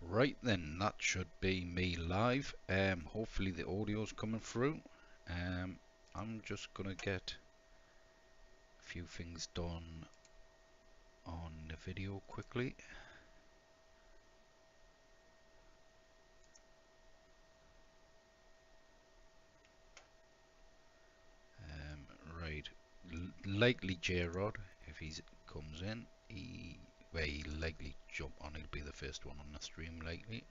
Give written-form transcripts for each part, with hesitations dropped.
Right then, that should be me live. Hopefully the audio's coming through. I'm just gonna get a few things done on the video quickly. Right, likely J-Rod, if he comes in, he likely jump on. He'll be the first one on the stream likely.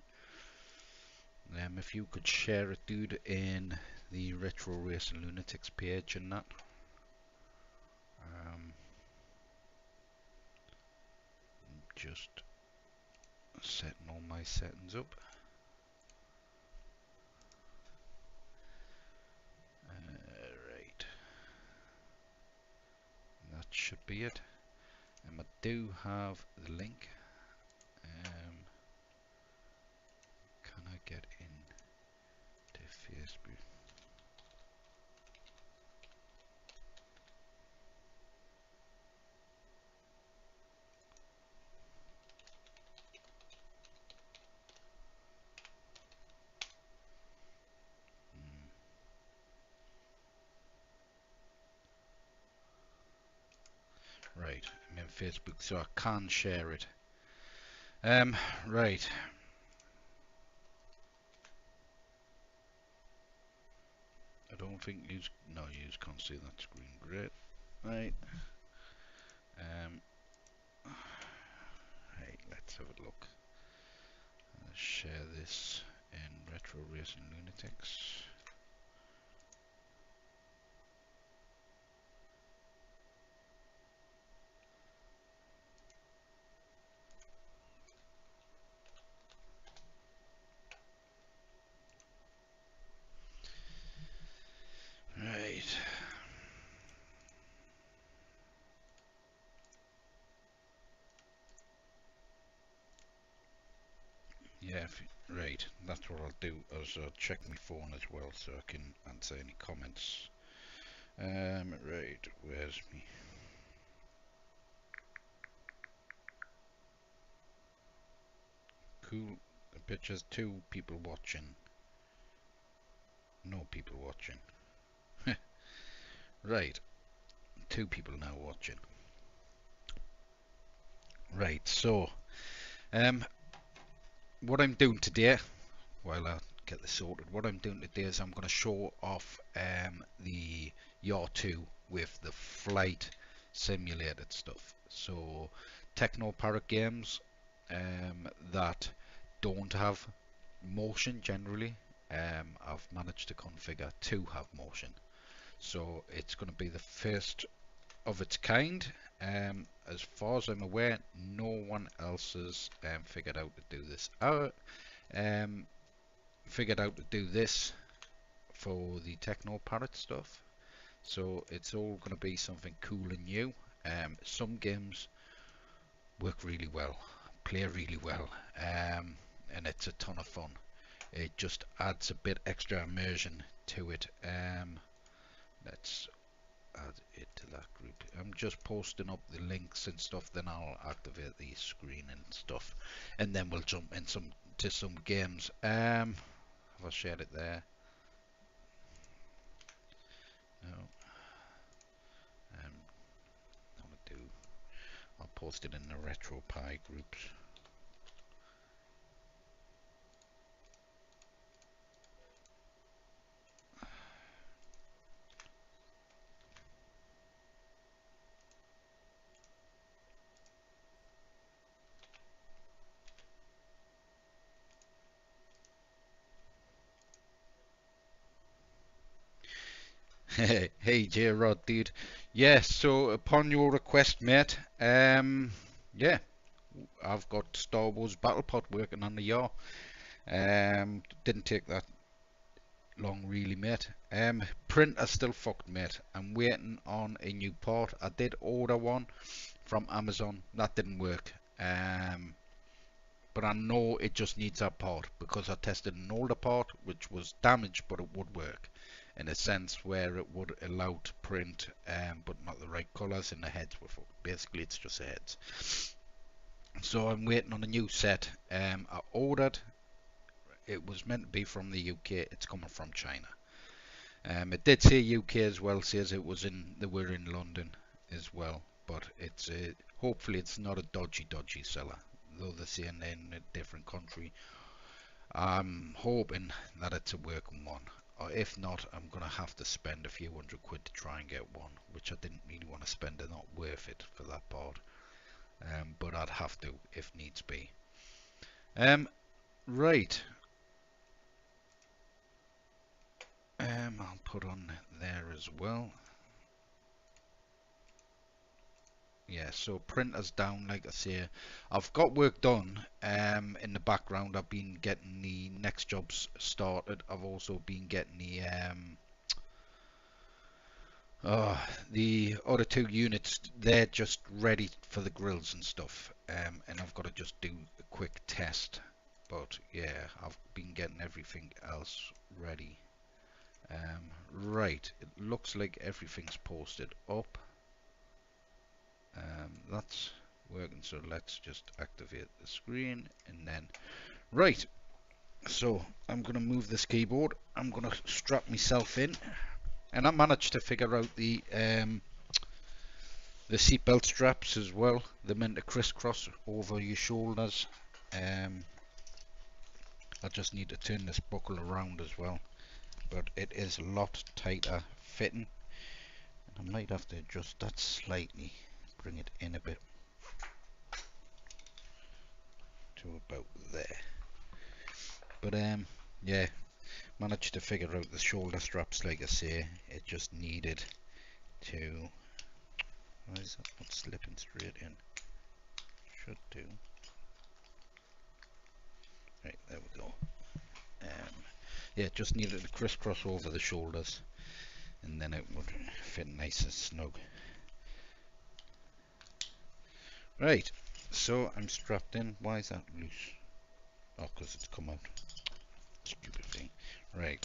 If you could share it, dude, in the Retro Racing Lunatics page and that. Just setting all my settings up. Right, that should be it. I do have the link. Can I get in to Facebook? Right, I'm in Facebook, so I can share it. Right. I don't think you can't see that screen. Great. Right. Hey, let's have a look. Let's share this in Retro Racing Lunatics. Right. Yeah, right. That's what I'll do. I'll check my phone as well so I can answer any comments. Right. Where's me? Cool. The pictures. 2 people watching. No people watching. Right. 2 people now watching. Right. So, what I'm doing today, while I get this sorted, what I'm doing today is I'm going to show off the YAR2 with the flight simulated stuff. So TeknoParrot games that don't have motion generally, I've managed to configure to have motion. So it's going to be the first of its kind. As far as I'm aware, no one else has figured out to do this. Figured out to do this for the TeknoParrot stuff. So it's all going to be something cool and new. Some games work really well, play really well, and it's a ton of fun. It just adds a bit extra immersion to it. Let's add it to that group. I'm just posting up the links and stuff, then I'll activate the screen and stuff, and then we'll jump in to some games. Have I shared it there? No. I'll post it in the RetroPie groups. Hey J-Rod, dude. Yeah, so upon your request, mate, yeah, I've got Star Wars Battlepod working on the YAR. Didn't take that long really, mate. Printer still fucked, mate. I'm waiting on a new part. I did order one from Amazon. That didn't work. But I know it just needs that part because I tested an older part which was damaged, but it would work in a sense where it would allow to print, but not the right colours, and the heads were fucked. Basically, it's just heads. So I'm waiting on a new set. I ordered. It was meant to be from the UK. It's coming from China. It did say UK as well. Says it was in. They were in London as well. But it's hopefully it's not a dodgy seller. Though they're saying they're in a different country. I'm hoping that it's a working one. Or if not, I'm gonna have to spend a few £100 to try and get one, which I didn't really want to spend. They're not worth it for that part. But I'd have to if needs be. Right. I'll put on there as well. Yeah, so printers down, like I say. I've got work done in the background. I've been getting the next jobs started. I've also been getting the other two units. They're just ready for the grills and stuff. And I've got to just do a quick test. But yeah, I've been getting everything else ready. Right, it looks like everything's posted up. That's working, so let's just activate the screen and then right, so I'm gonna move this keyboard. I'm gonna strap myself in, and I managed to figure out the seatbelt straps as well. They're meant to crisscross over your shoulders. I just need to turn this buckle around as well, but it is a lot tighter fitting. I might have to adjust that slightly, bring it in a bit to about there. But yeah, managed to figure out the shoulder straps. Like I say, it just needed to. Why is that not slipping straight in? Should do. Right, there we go. Yeah, just needed to crisscross over the shoulders, and then it would fit nice and snug. Right, so I'm strapped in. Why is that loose? Oh, because it's come out. Stupid thing. Right,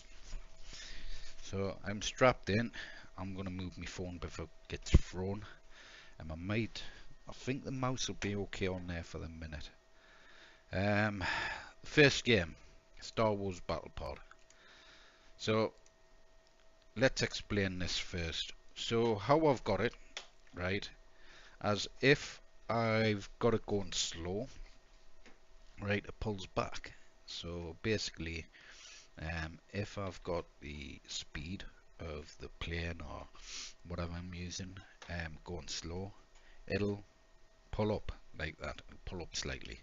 so I'm strapped in. I'm going to move my phone before it gets thrown. And I think the mouse will be okay on there for the minute. First game, Star Wars Battle Pod. So let's explain this first. So how I've got it, right, as if I've got it going slow, right, it pulls back. So basically, if I've got the speed of the plane or whatever I'm using going slow, it'll pull up like that, pull up slightly.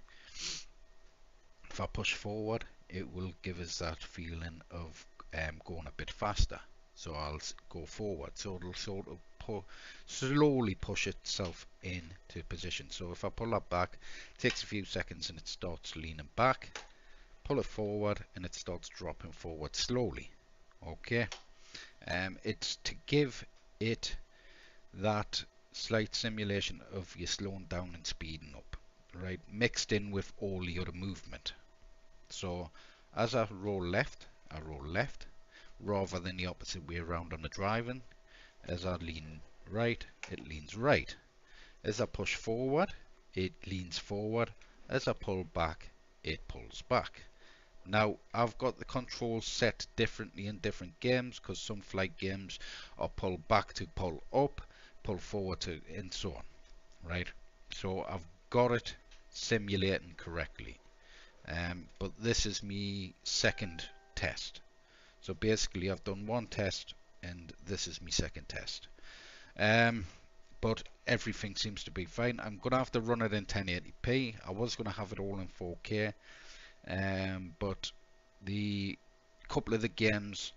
If I push forward, it will give us that feeling of going a bit faster. So I'll go forward, so it'll sort of slowly push itself into position. So if I pull that back, it takes a few seconds and it starts leaning back. Pull it forward and it starts dropping forward slowly. Okay, it's to give it that slight simulation of you slowing down and speeding up, right, mixed in with all the other movement. So as I roll left rather than the opposite way around on the driving. As I lean right, it leans right. As I push forward, it leans forward. As I pull back, it pulls back. Now I've got the controls set differently in different games, because some flight games are pull back to pull up, pull forward to, and so on, right? So I've got it simulating correctly. But this is me second test. So basically I've done one test and this is my second test. But everything seems to be fine. I'm going to have to run it in 1080p. I was going to have it all in 4K. But the couple of the games,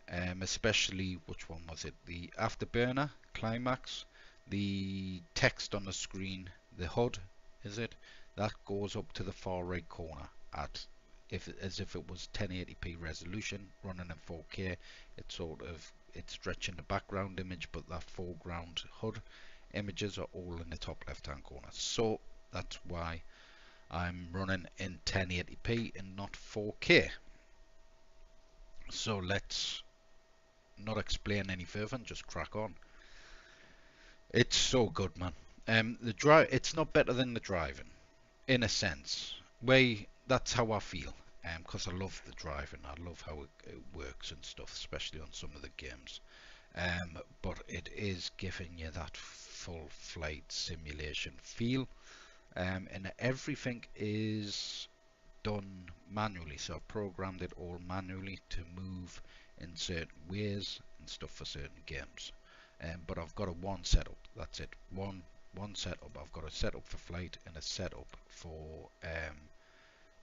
especially, which one was it? The Burner Climax, the text on the screen, the HUD, is it? That goes up to the far right corner at as if it was 1080p resolution running in 4K. It's stretching the background image, but that foreground HUD images are all in the top left hand corner. So that's why I'm running in 1080p and not 4K. So let's not explain any further and just crack on. It's so good, man. It's not better than the driving. in a sense. That's how I feel, because I love the driving, I love how it works and stuff, especially on some of the games. But it is giving you that full flight simulation feel, and everything is done manually. So I've programmed it all manually to move in certain ways and stuff for certain games. But I've got a one setup. That's it. One setup. I've got a setup for flight and a setup for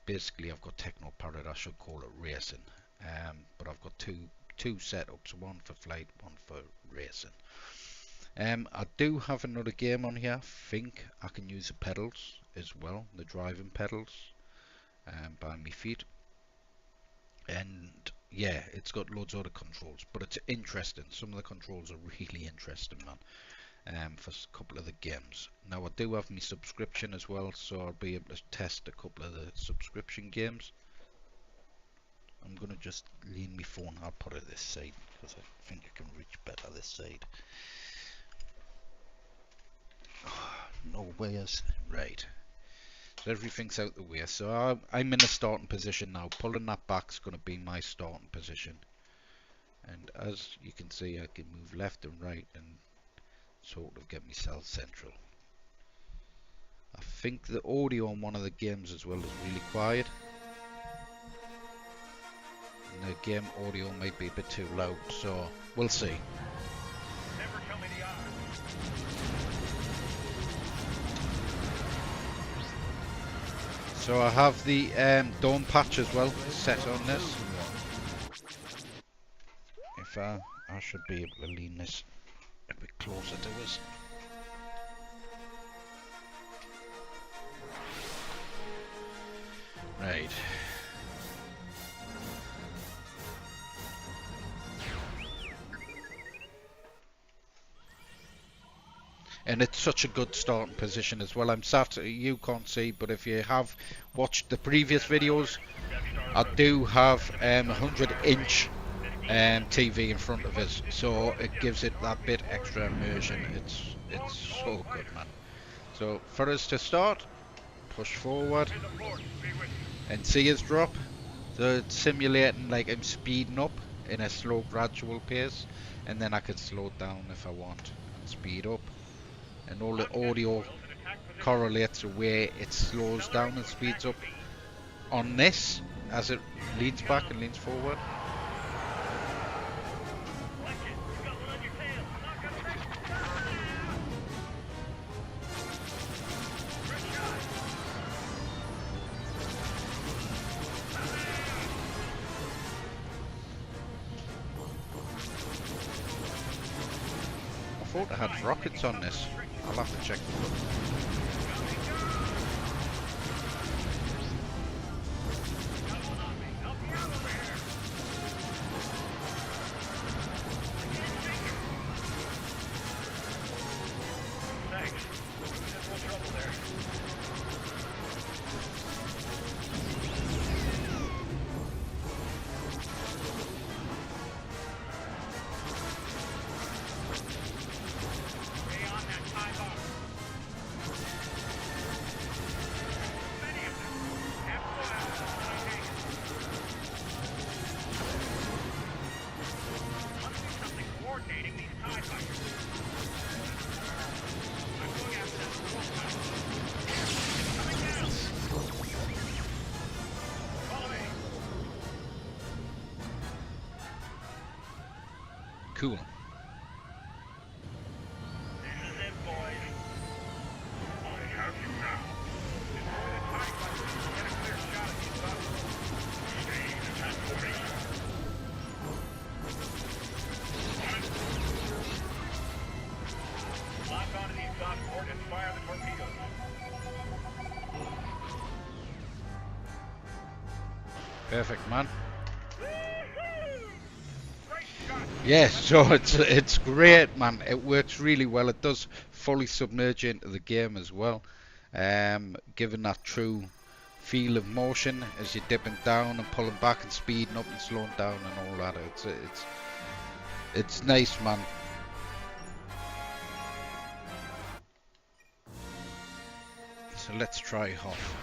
basically I've got TeknoParrot. I should call it racing. But I've got two setups. One for flight, one for racing. I do have another game on here. I think I can use the pedals as well, the driving pedals. By my feet, and yeah, it's got loads of other controls, but it's interesting. Some of the controls are really interesting, man. For a couple of the games. Now I do have my subscription as well, so I'll be able to test a couple of the subscription games. I'm gonna just lean my phone. I'll put it this side because I think I can reach better this side. No wires, right. So everything's out the way. So I'm in a starting position now. Pulling that back is going to be my starting position. And as you can see, I can move left and right and sort of get myself central. I think the audio on one of the games as well is really quiet. And the game audio might be a bit too loud, so we'll see. So I have the dome patch as well set on this. If I should be able to lean this a bit closer to us. Right. And it's such a good starting position as well. I'm sat, you can't see, but if you have watched the previous videos, I do have 100-inch TV in front of us, so it gives it that bit extra immersion. It's so good, man. So for us to start, push forward and see us drop. So it's simulating like I'm speeding up in a slow gradual pace, and then I can slow it down if I want and speed up. And all the audio correlates where it slows down and speeds up on this as it leans back and leans forward. I thought I had rockets on this. I'll have to check the book. Cool. Perfect, man. Yes, so it's great, man. It works really well. It does fully submerge into the game as well, giving that true feel of motion as you're dipping down and pulling back and speeding up and slowing down and all that. It's nice, man. so let's try Hoth.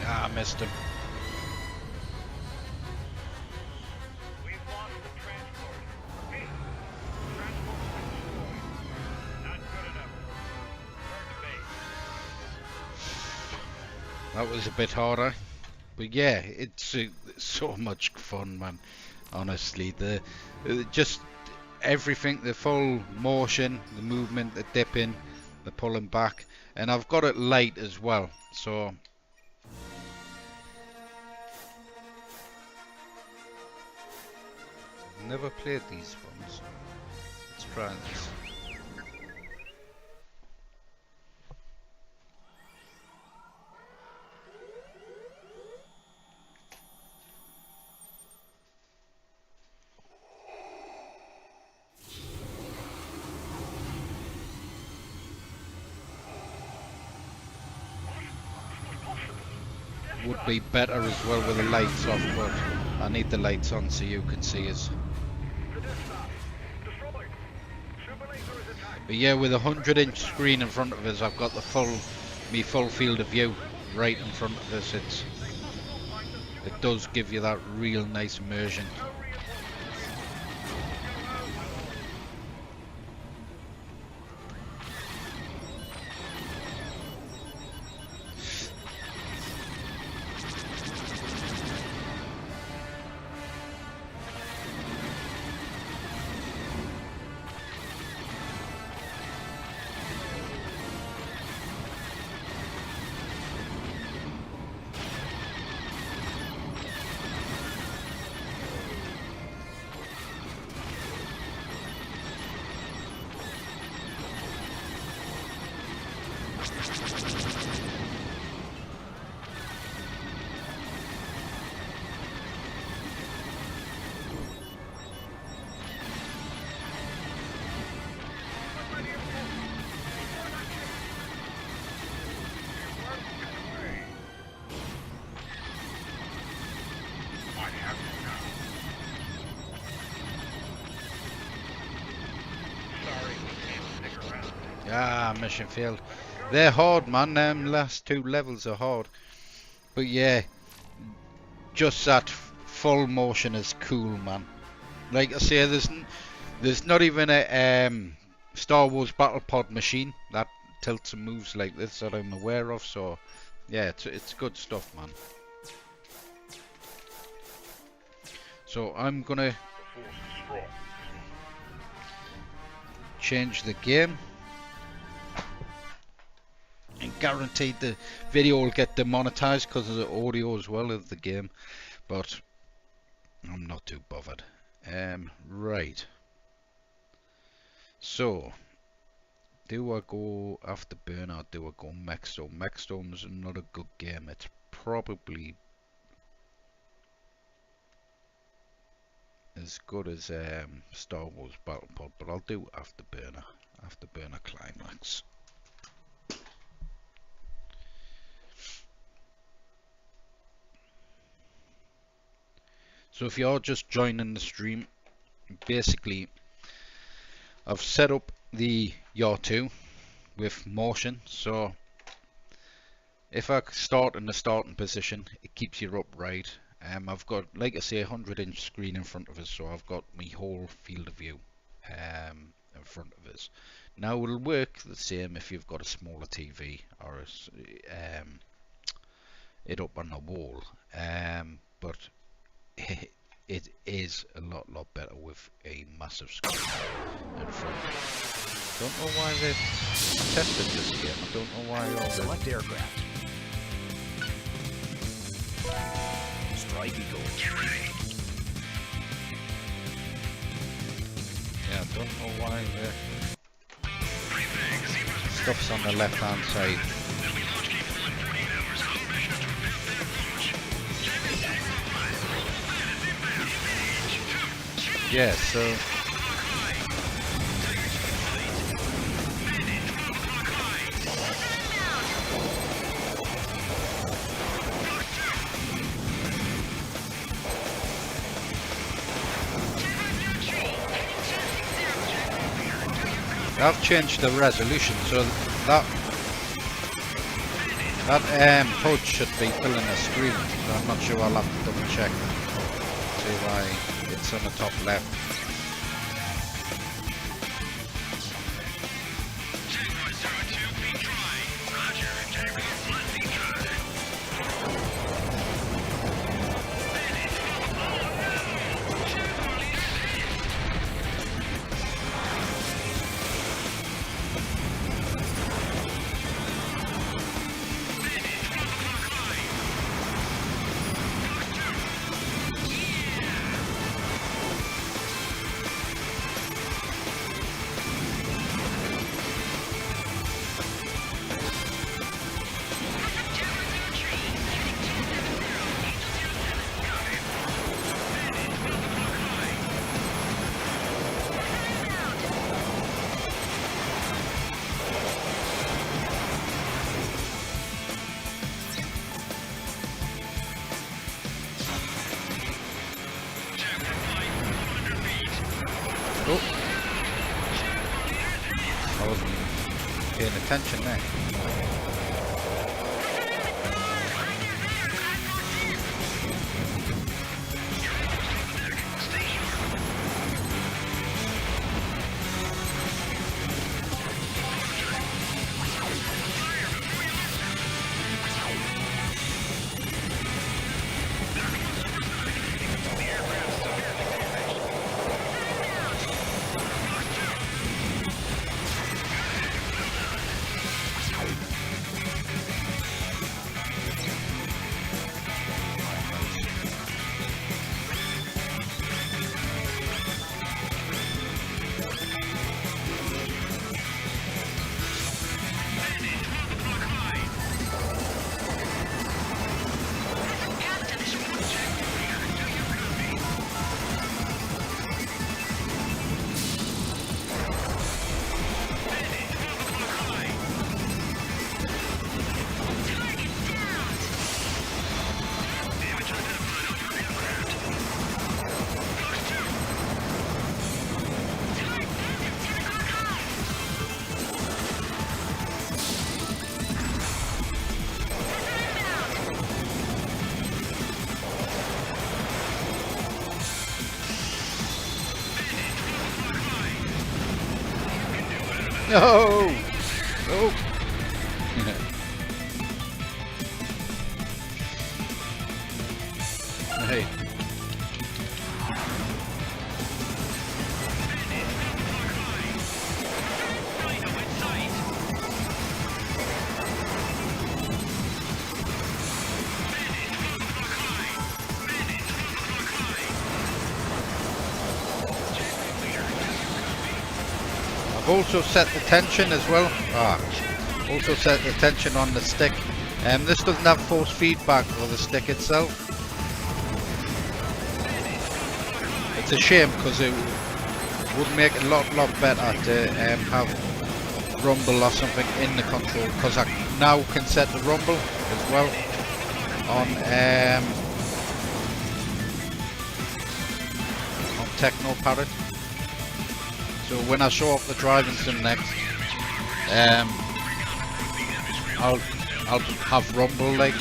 Ah, missed him. We've lost the transport. Hey, transport was destroyed. Not good enough. Return to base. That was a bit harder, but yeah, it's so much fun, man. Honestly, the just everything, the full motion, the movement, the dipping, the pulling back, and I've got it light as well, so never played these ones. Let's try this. Would be better as well with the lights off, but I need the lights on so you can see us. But yeah, with a 100-inch screen in front of us, I've got the full field of view right in front of us. It does give you that real nice immersion. Ah, mission failed. They're hard, man. Them last 2 levels are hard. But yeah, just that full motion is cool, man. Like I say, there's not even a Star Wars battle pod machine that tilts and moves like this that I'm aware of. So yeah, it's good stuff, man. So I'm gonna change the game, and guaranteed the video will get demonetized because of the audio as well of the game, but I'm not too bothered. Right, so do I go after Burner or do I go Mech Storm? Mech Storm is not a good game. It's probably as good as Star Wars Battle Pod, but I'll do after Burner Climax. So if you're just joining the stream, basically I've set up the YAR2 with motion, so if I start in the starting position, it keeps you upright. I've got, like I say, a 100-inch screen in front of us, so I've got my whole field of view in front of us. Now it'll work the same if you've got a smaller TV or it up on the wall, but it is a lot better with a massive screen in front. Don't know why they've tested this game. I don't know why. Select aircraft. Strike Eagle. Get ready. Yeah, I don't know why the stuff's on the left hand side. Yeah, so I've changed the resolution so that HUD should be filling the screen. So I'm not sure. I'll have to double check. See why it's on the top left. Oh, I wasn't paying attention there. No! No! Hey. I've also set the tension as well. Also set the tension on the stick. This doesn't have force feedback for the stick itself. It's a shame because it would make it a lot better to have rumble or something in the control, because I now can set the rumble as well on TeknoParrot. So when I show off the driving sim next, I'll have rumble like.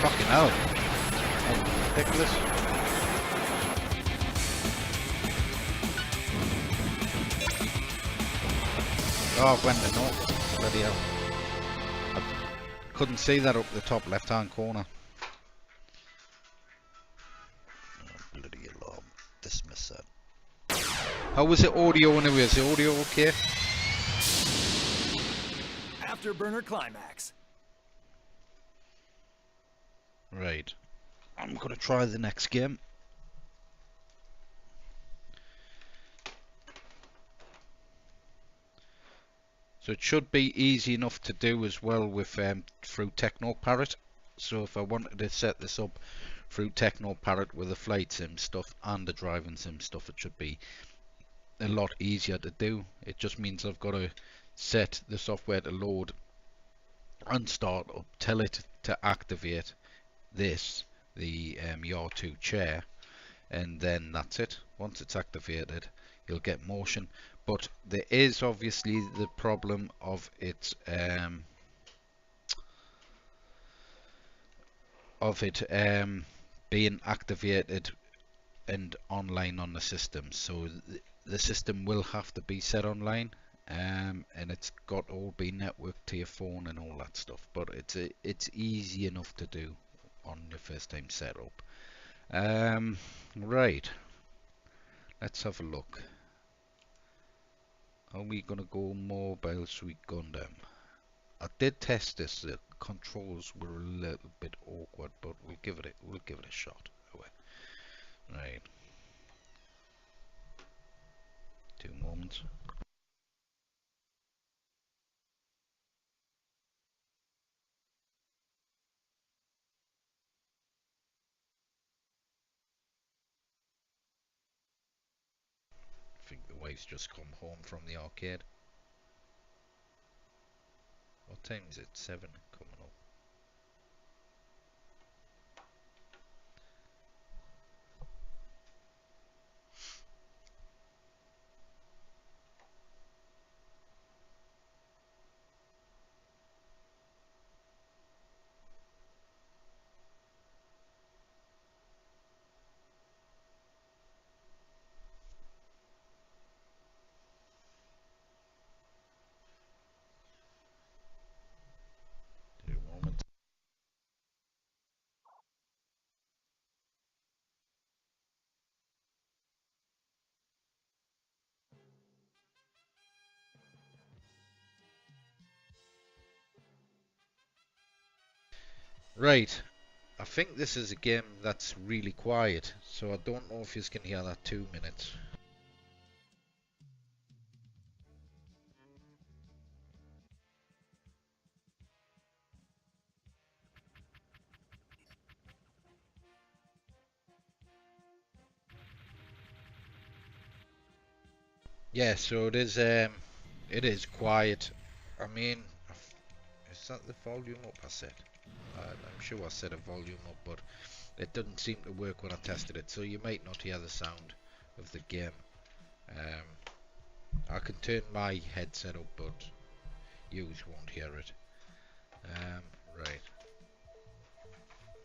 Fucking hell. That's ridiculous. Oh, I've went to north. Bloody hell. I couldn't see that up the top left hand corner. Oh, bloody alarm. Dismiss that. How was the audio anyway? Is the audio okay? After Burner Climax. Right. I'm gonna try the next game. So it should be easy enough to do as well with through TeknoParrot. So if I wanted to set this up through TeknoParrot with the flight sim stuff and the driving sim stuff, it should be a lot easier to do. It just means I've got to set the software to load and start up, tell it to activate this, the YAR2 chair, and then that's it. Once it's activated, you'll get motion. But there is obviously the problem of it being activated and online on the system. So the system will have to be set online, and it's got to all be networked to your phone and all that stuff. But it's easy enough to do on your first time setup. Right. Let's have a look. Are we gonna go mobile Suit Gundam? I did test this. The controls were a little bit awkward, but we'll give it a shot. Right. 2 moments. I think the wife's just come home from the arcade. What time is it? 7 coming up. Two moments. Right. I think this is a game that's really quiet, so I don't know if you can hear that 2 minutes. Yeah, so it is quiet. I mean, is that the volume up I set? I'm sure I set a volume up, but it didn't seem to work when I tested it, so you might not hear the sound of the game. I can turn my headset up, but yous won't hear it. Right.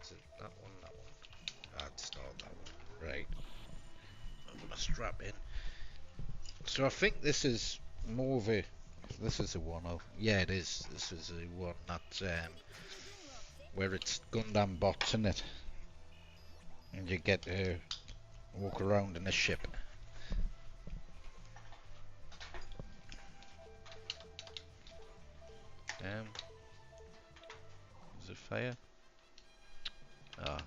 Is it that one? That one? I'd start that one. Right. I'm gonna strap in. So I think this is more of a. This is a one. Oh, yeah, it is. This is a one that's where it's Gundam bots in it, and you get to walk around in a ship. Is it fire? Ah.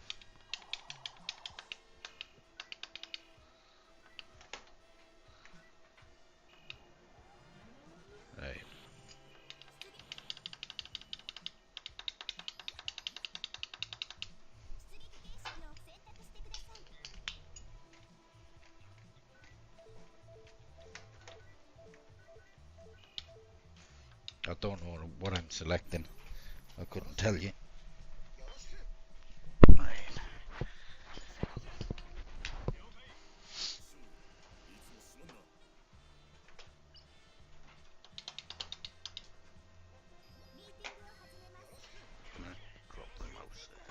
Right. I don't know what I'm selecting. I couldn't tell you. Right. Gonna drop the mouse there.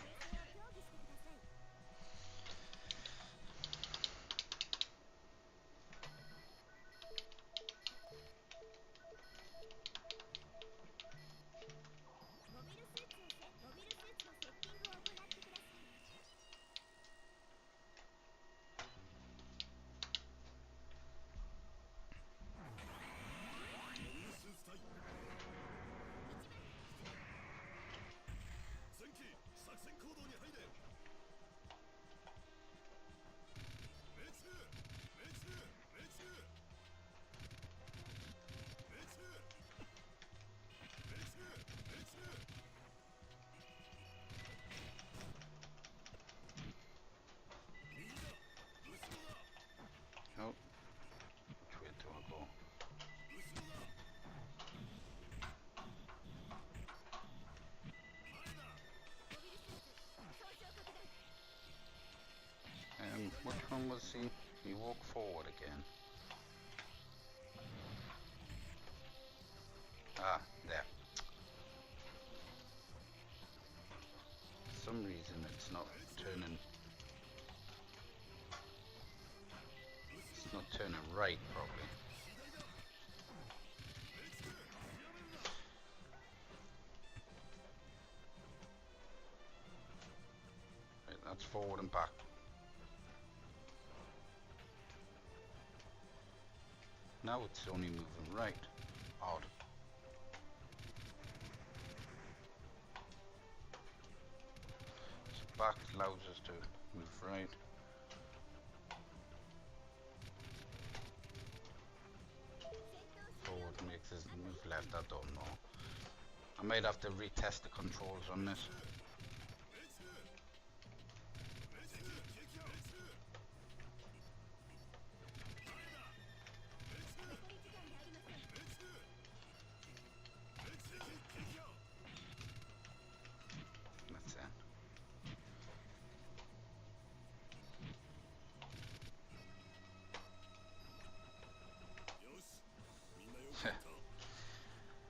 Oh, which way do I go? Which one was he? He walked forward again. Ah, there. For some reason it's not turning. It's not turning right properly. Right, that's forward and back. Now it's only moving right. Odd. So back allows us to move right. Forward makes us move left, I don't know. I might have to retest the controls on this. That's it.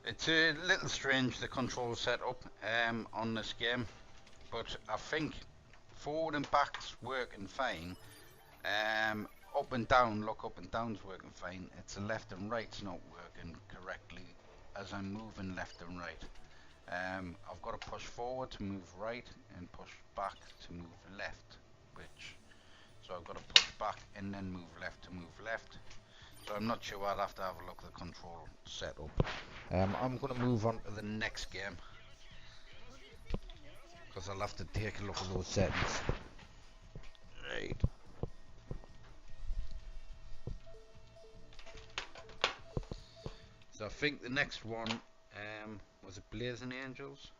It's a little strange, the control setup on this game, but I think forward and back's working fine. Up and down, look, up and down's working fine. It's the left and right's not working correctly as I'm moving left and right. I've got to push forward to move right and push back to move left, so I've got to push back and then move left to move left. So I'm not sure, I'll have to have a look at the control setup. I'm going to move on to the next game, because I'll have to take a look at those settings. Right. So I think the next one, was it Blazing Angels?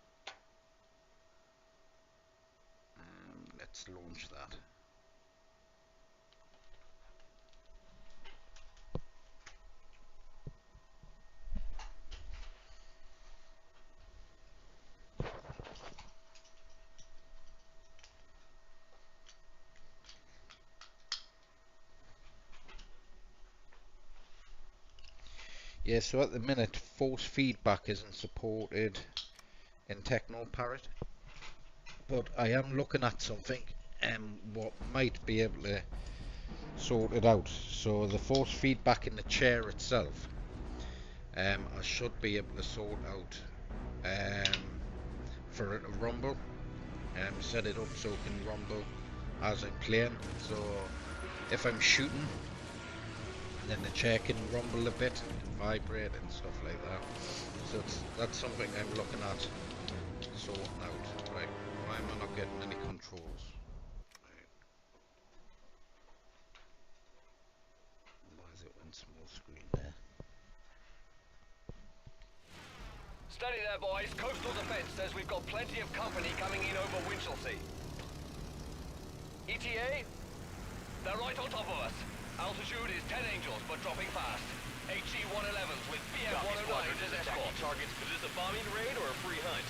Let's launch that. Yeah, so at the minute, force feedback isn't supported in TeknoParrot, but I am looking at something what might be able to sort it out. So the force feedback in the chair itself, I should be able to sort out for it to rumble. Set it up so it can rumble as I'm playing. So if I'm shooting, then the chair can rumble a bit and vibrate and stuff like that. So that's something I'm looking at sorting out. Right, why am I not getting any controls? Right. Why is it in small screen there? Steady there, boys. Coastal Defense says we've got plenty of company coming in over Winchelsea. ETA? They're right on top of us. Altitude is 10 angels, but dropping fast. HE-111s with BF-109s as escort. Targets. Is this a bombing raid or a free hunt?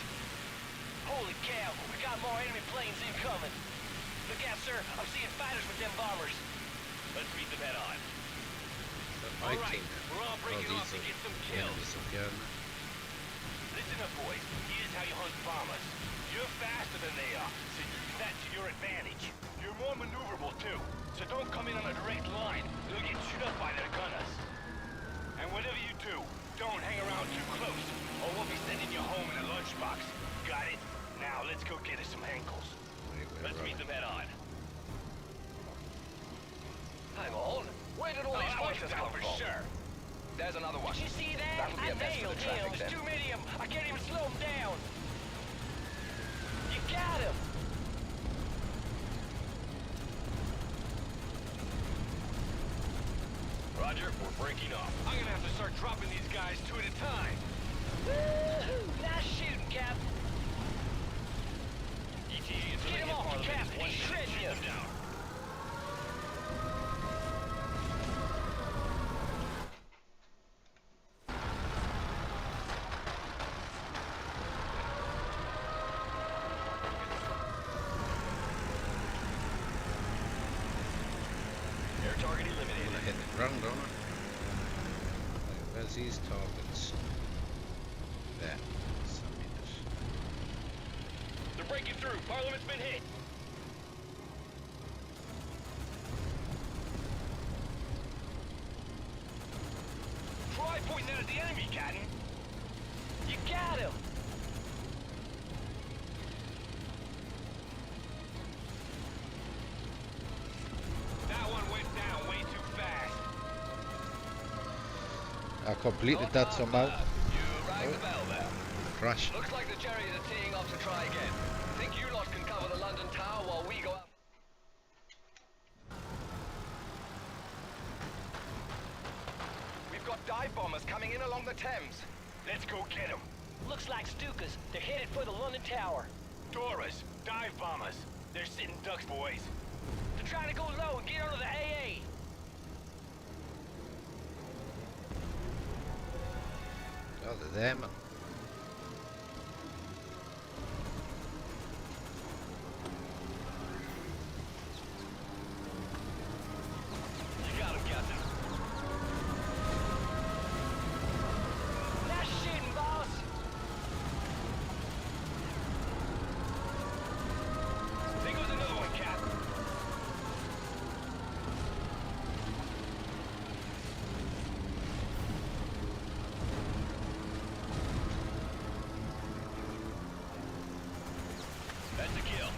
Holy cow, we got more enemy planes incoming. Look out, sir. I'm seeing fighters with them bombers. Let's meet them head on. All right, we're all breaking off to get some kills. Listen up, boys. Here's how you hunt bombers. You're faster than they are, so use that to your advantage. You're more maneuverable, too, so don't come in on a direct line. You'll get chewed up by their gunners. And whatever you do, don't hang around too close, or we'll be sending you home in a lunchbox. Got it? Now, let's go get us some ankles. Let's meet them head on. Hang on. Where did all these fighters come from? Sure. There's another one. Did you see that? That'll be a mess for the traffic There's then. too many of them. I can't even slow them down. You got him. Roger, we're breaking off. I'm gonna have to start dropping these guys two at a time. Woo-hoo! Nice shooting, Captain. ETA is Get him off, Captain. One He's minute, shredding shoot you. them down. Air target I'm eliminated. gonna hit the ground, don't I? Where's these targets? There. They're breaking through. Parliament's been hit. Try pointing that at the enemy, Captain. You got him. That one went down way too fast. I completed that somehow. You rang the Oh. bell there. Crash. Looks like the Jerrys are teeing off to try again. Think you lot can cover the London Tower while we go up? We've got dive bombers coming in along the Thames. Let's go get them. Looks like Stukas. They're headed for the London Tower. Doras, dive bombers. They're sitting ducks, boys. They're trying to go low and get under the AA. Oh, they're there, man. You got him, Captain. Nice shooting, boss. There goes another one, Cap. That's a kill.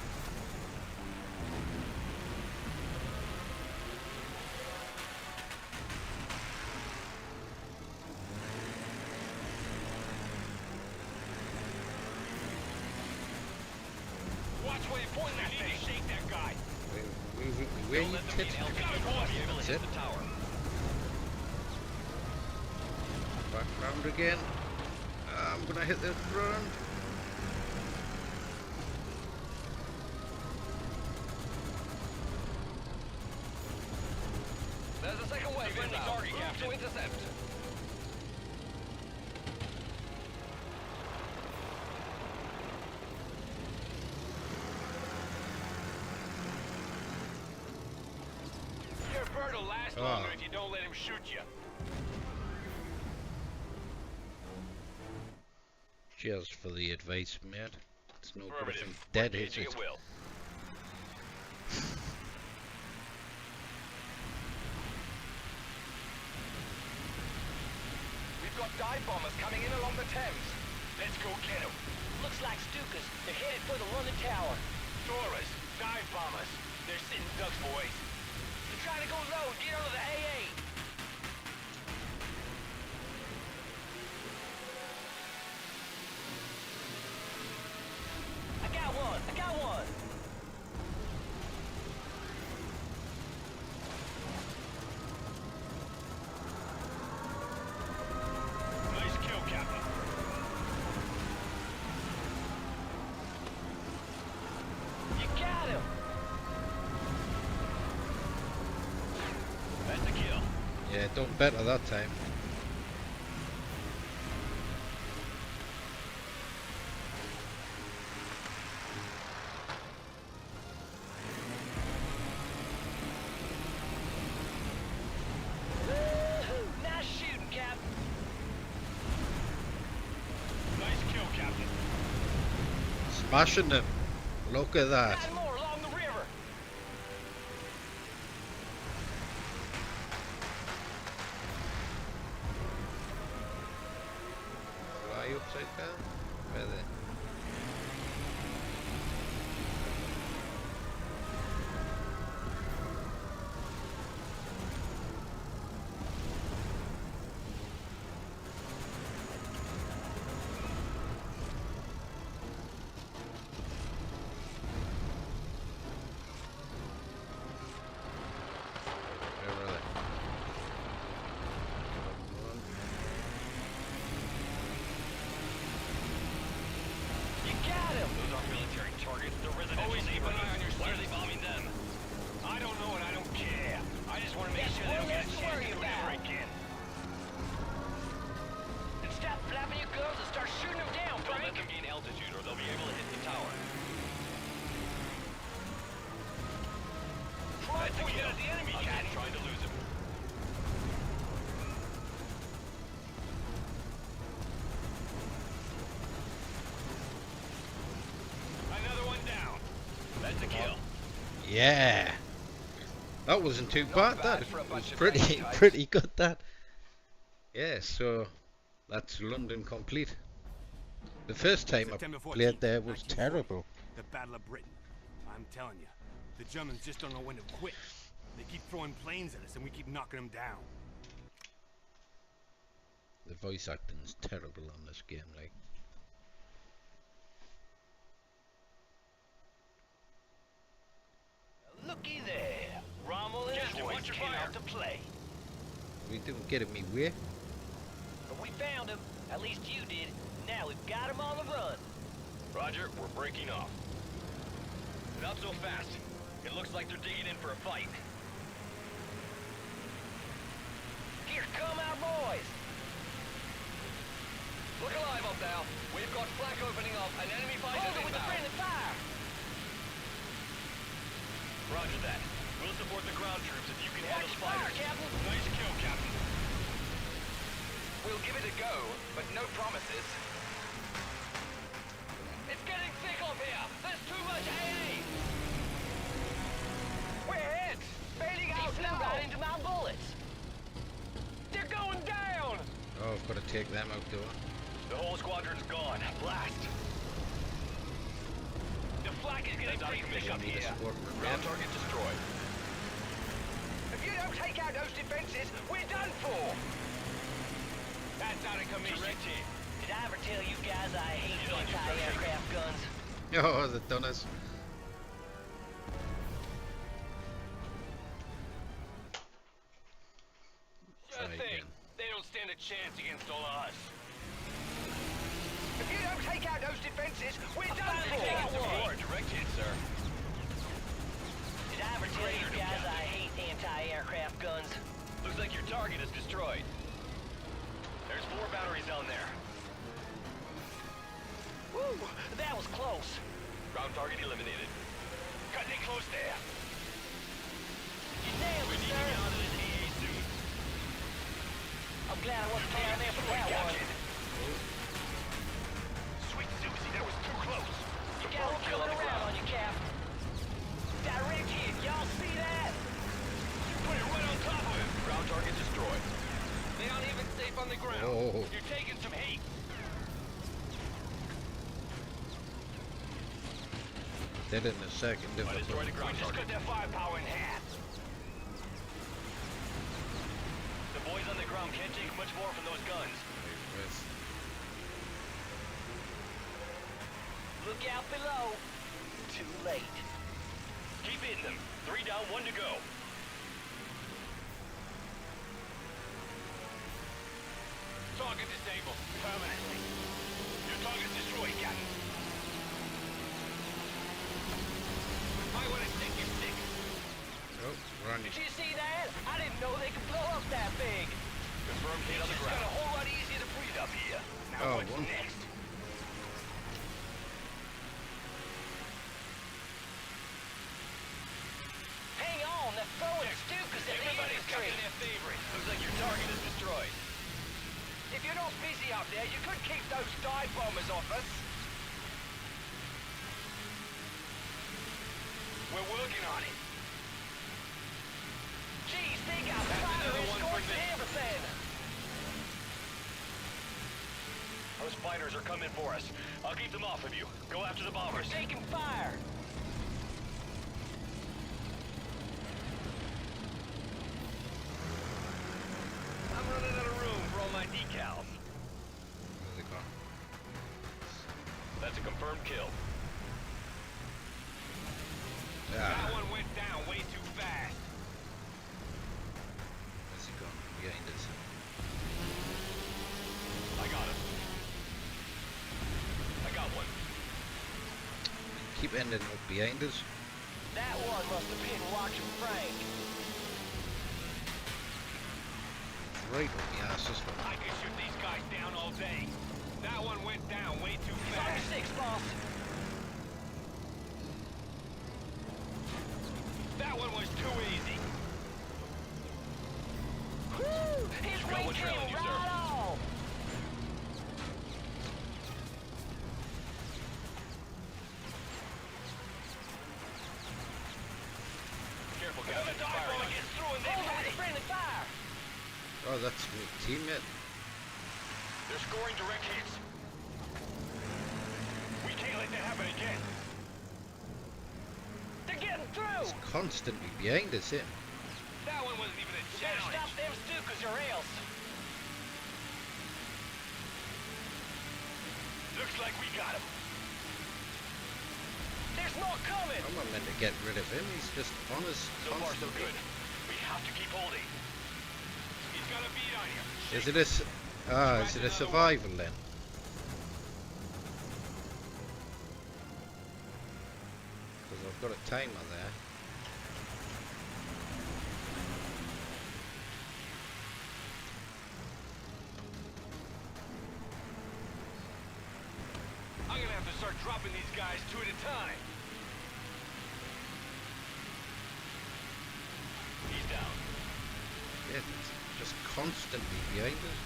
Watch where you're pointing that thing. Shake that guy. Where Don't you let them hit? gain altitude Got him, while boss. the vehicle That's hits it. the tower. Back round again. I'm gonna hit the front. There's a second wave Friendly inbound. target, Move Captain. to intercept. Your bird will last Ah. longer if you don't let him shoot you. Cheers for the advice, mate. It's no good if Affirmative. I'm We're dead, is engaging it? at will. We've got dive bombers coming in along the Thames. Let's go get them. Looks like Stukas. They're headed for the London Tower. Doras, dive bombers. They're sitting ducks, boys. They're trying to go low and get under the AA. I got one. I got one. Nice kill, Captain. You got him. That's a kill. Yeah, done better that time. Woohoo! Nice shooting, Cap. Nice kill, Captain. Smashing them. Look at that. Got more along the river. Fly upside down. Where they? Where are they? You got him. Those aren't military targets. They're residential Always keep an eye on your neighborhoods. Why are they six. bombing them? I don't know and I don't care. I just want to make That's sure they don't one get a less to chance worry to do about. it again. And stop flapping your guns and start shooting them down, Don't let Frank. them gain altitude or they'll be able to hit the tower. Try That's a pointing kill. at the enemy, I'm Captain. just trying to lose him. Another one down. That's a kill. Yeah. That wasn't too bad. bad That for a was bunch of pretty bad types. pretty good. That. Yeah. So that's London complete. The first time I September 14th, played there was 1940, terrible. The Battle of Britain. I'm telling you, the Germans just don't know when to quit. They keep throwing planes at us and we keep knocking them down. The voice acting's terrible on this game. Like, Looky there. Rommel and his Captain, boys watch your came fire. out to play. we didn't get him way. But we found him. At least you did. Now we've got him on the run. Roger, we're breaking off. Not so fast. It looks like they're digging in for a fight. Here come our boys. Look alive up there. We've got flak opening up and enemy Hold fighters it with the inbound. friendly fire. Roger that. We'll support the ground troops if you can handle Watch the fire, fighters. Captain. Nice kill, Captain. We'll give it a go, but no promises. It's getting thick up here. There's too much AA. We're hit! Bailing He out flew now! right into my bullets. They're going down! Oh, I've got to take them out though. The whole squadron's gone. Blast. The flak is getting That's out of pretty thick commission. up Need a here. squad Ground remain. target destroyed. If you don't take out those defenses, we're done for! That's out of commission. Direct hit. Did I ever tell you guys I hate He's on your anti-aircraft guns? Oh, they've done us. Sure Try thing. again. They don't stand a chance against all of us. If you don't take out those defenses, we're done finally for! got one. More direct hit, sir. Did I ever tell you guys I hate anti-aircraft guns? Looks like your target is destroyed. There's 4 batteries down there. Woo, that was close. Ground target eliminated. Cutting it close there. You nailed We it, need to sir. get out of this AA soon. I'm glad I wasn't down there for that one. Got one kill on coming the around ground. on you, Cap. Direct hit. Y'all see that? You put it right on top of him. Ground target destroyed. They aren't even safe on the ground. Oh. You're taking some heat. Did it in a second. I destroyed a We ground just target. cut their firepower in half. The boys on the ground can't take much more from those guns. Look out below. Too late. Keep hitting them. 3 down, 1 to go. Target disabled. Permanently. Your target's destroyed, Captain. Might want to take your stick. Oh, run. Did you see that? I didn't know they could blow up that big. Confirm Kate on the It's got ground. a whole lot easier to breathe up here. Now Oh, what's one. next? Hang on, they're throwing Stukas at the Everybody's got infantry. their favorite. Looks like your target is destroyed. If you're not busy up there, you could keep those dive bombers off us. We're working on it. Jeez, they got That's fire another one for escorts and me. everything. Those fighters are coming for us. I'll keep them off of you. Go after the bombers. Taking fire. I'm running out of room for all my decals. Where's it gone? That's a confirmed kill. That Ah, one went down way too fast. where's it gone? Behind us. I got him. I got one. Keep ending up behind us. That one must have been watching Frank. Right up the ass, this one. I could shoot these guys down all day. That one went down way too He's on your fast. 6, boss. That one was too easy. Woo! His Got wing one trailing came you, sir. right off. Careful, Another Captain. dive Firing bomber on you. gets through and Hold they're on with ready. the friendly fire. Oh, that's my teammate. They're scoring direct hits. We can't let that happen again. They're getting through. He's constantly behind us, him. That one wasn't even a You better stop challenge. them Stukas or else. Looks like we got him. There's more coming. I'm not meant to get rid of him. He's just on us So far, so constantly. good. We have to keep holding. He's got a beat on you. Is it a is it a survival then? Because I've got a timer there. I'm gonna have to start dropping these guys 2 at a time. He's down. Yeah, it's just constantly behind us.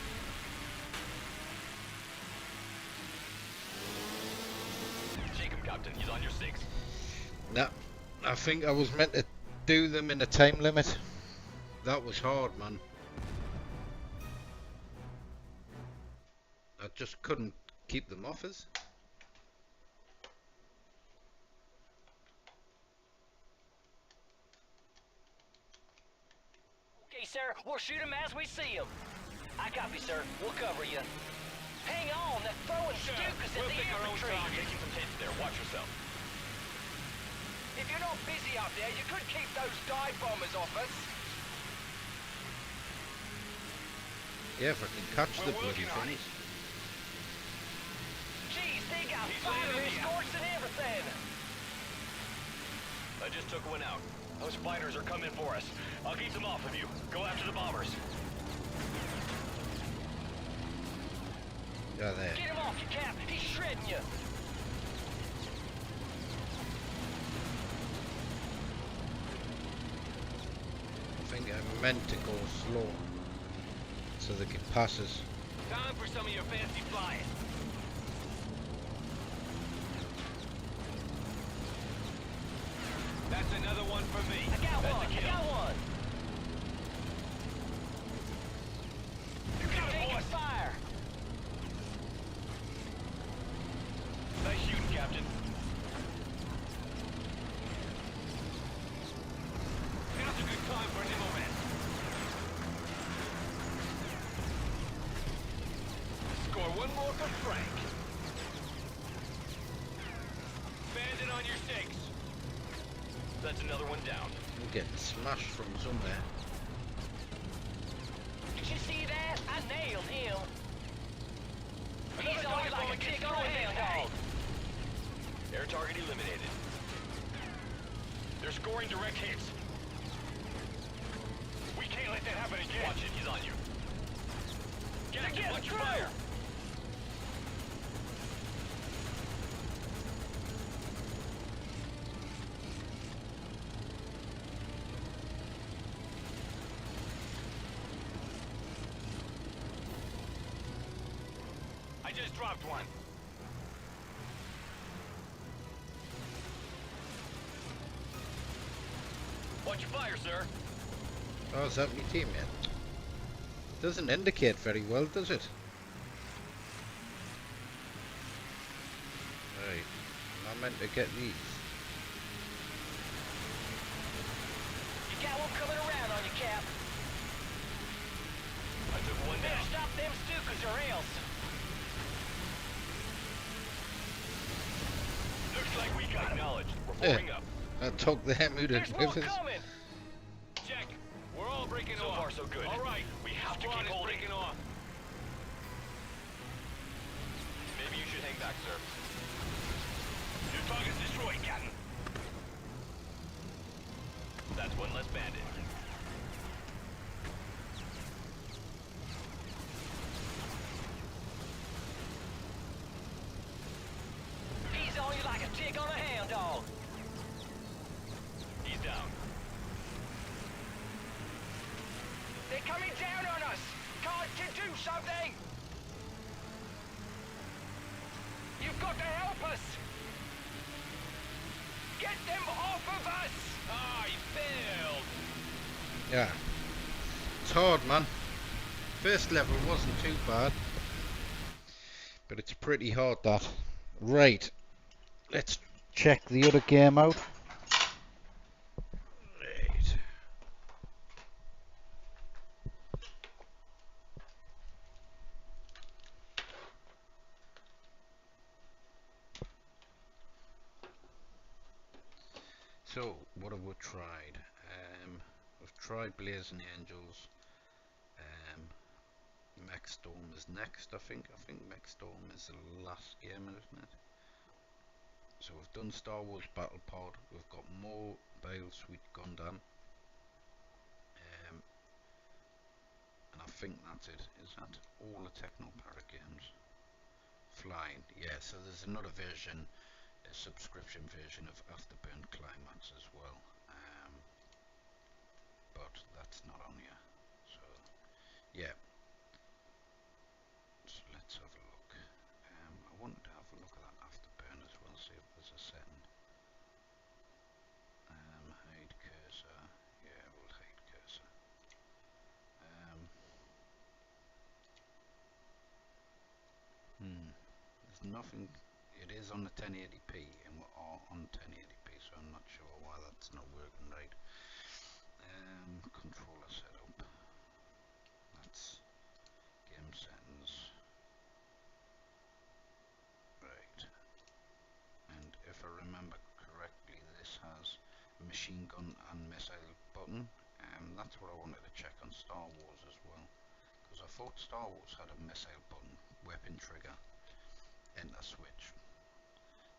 Shake him, Captain. He's on your 6. No, I think I was meant to do them in a time limit. That was hard, man. I just couldn't keep them off us. Okay, sir. We'll shoot them as we see them. I copy, sir. We'll cover you. Hang on. They're throwing Sure, Stukas at we'll the pick our own infantry. target. Taking some hits there. Watch yourself. If you're not busy up there, you could keep those dive bombers off us. Yeah, if I can catch the We're bloody working on things. Jeez, they got He's fire leaving me out. escorts and everything. I just took one out. Those fighters are coming for us. I'll keep them off of you. Go after the bombers. Yeah, there. Get him off you, Cap. He's shredding you. I think I meant to go slow so they could pass us. Time for some of your fancy flying. That's another one for me. I got That's one. a I kill. got one. You got it, Taking boss. fire. Nice shooting, Captain. Now's a good time for an ammo man. Score one more for Frank. Bandit on your stakes. That's another one down. We're getting smashed from somewhere. Did you see that? I nailed him. He's Another on you dog like a gets tick on a thrown in hound there. dog. Air target eliminated. They're scoring direct hits. We can't let that happen again. Watch it, he's on you. Get Watch your fire. I just dropped one. Watch your fire, sir. Oh, is that my teammate? Doesn't indicate very well, does it? Right. Am I meant to get these? You got one coming around on you, Cap. I took one Better down. stop them Stukas or else. Looks like we got him. Acknowledged. We're forming up. I took them out of There's more business. coming. Check. We're all breaking So off. far, so good. All right. We have to keep holding. breaking off. Maybe you should hang back, sir. Your target's destroyed, Captain. That's one less bandit. He's on you like a tick on a hound dog. He's down. They're coming down on us. Can't you do something? You've got to help us. Get them off of us. Ah, he failed. Yeah. It's hard, man. First level wasn't too bad. But it's pretty hard, that. Right. Let's check the other game out. Right. So, what have we tried? We've tried Blazing Angels. Mech Storm is next, I think. I think Mech Storm is the last game, isn't it? So we've done Star Wars Battle Pod. We've got Mobile Suit Gundam. And I think that's it. Is that all the TeknoParrot games? Flying, yeah. So there's another version, a subscription version of Burner Climax as well. But that's not on here. So yeah. So let's have a look. I wanted to have a look at that Afterburn as well, see if there's a setting. Hide cursor. Yeah, we'll hide cursor. There's nothing. It is on the 1080p, and we're all on 1080p, so I'm not sure why that's not working right. Controller setup. That's game settings. Right. And if I remember correctly, this has a machine gun and missile button. That's what I wanted to check on Star Wars as well, because I thought Star Wars had a missile button, weapon trigger, enter switch.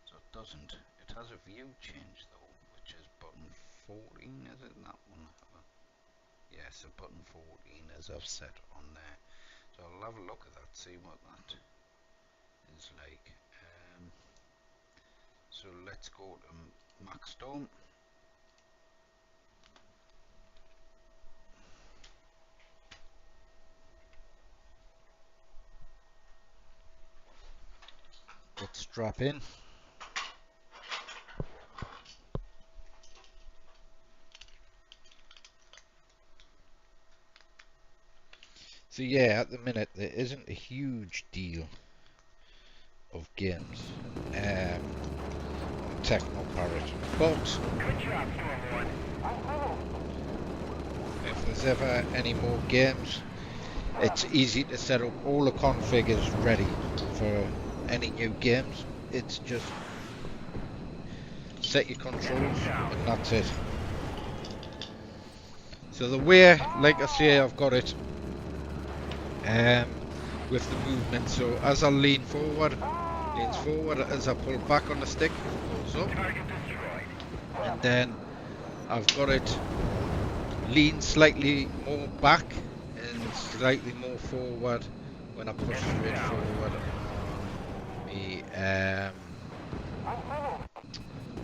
So it doesn't. It has a view change though, which is button 14, is it? That one? Yes, so button 14 as I've set on there. So I'll have a look at that, see what that is like. So let's go to Machstorm. Let's strap in. So yeah, at the minute there isn't a huge deal of games on TeknoParrot, but if there's ever any more games, it's easy to set up. All the config is ready for any new games. It's just set your controls and that's it. So the way, like I say, I've got it with the movement. So as I leans forward, as I pull back on the stick, it goes up, and then I've got it lean slightly more back and slightly more forward when I push straight forward on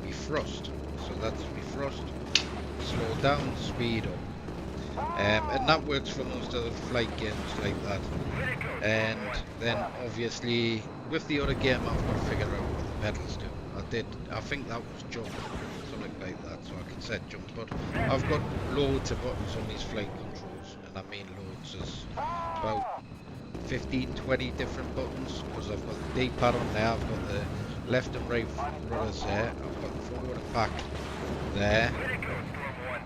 me thrust. So that's me thrust, slow down, speed up. And that works for most of the flight games like that. And then obviously with the other game I've got to figure out what the pedals do. I think that was jump, something like that, so I can set jump. But I've got loads of buttons on these flight controls, and I mean loads. There's about 15-20 different buttons, because I've got the D-pad on there, I've got the left and right rudders there, I've got the forward and back there,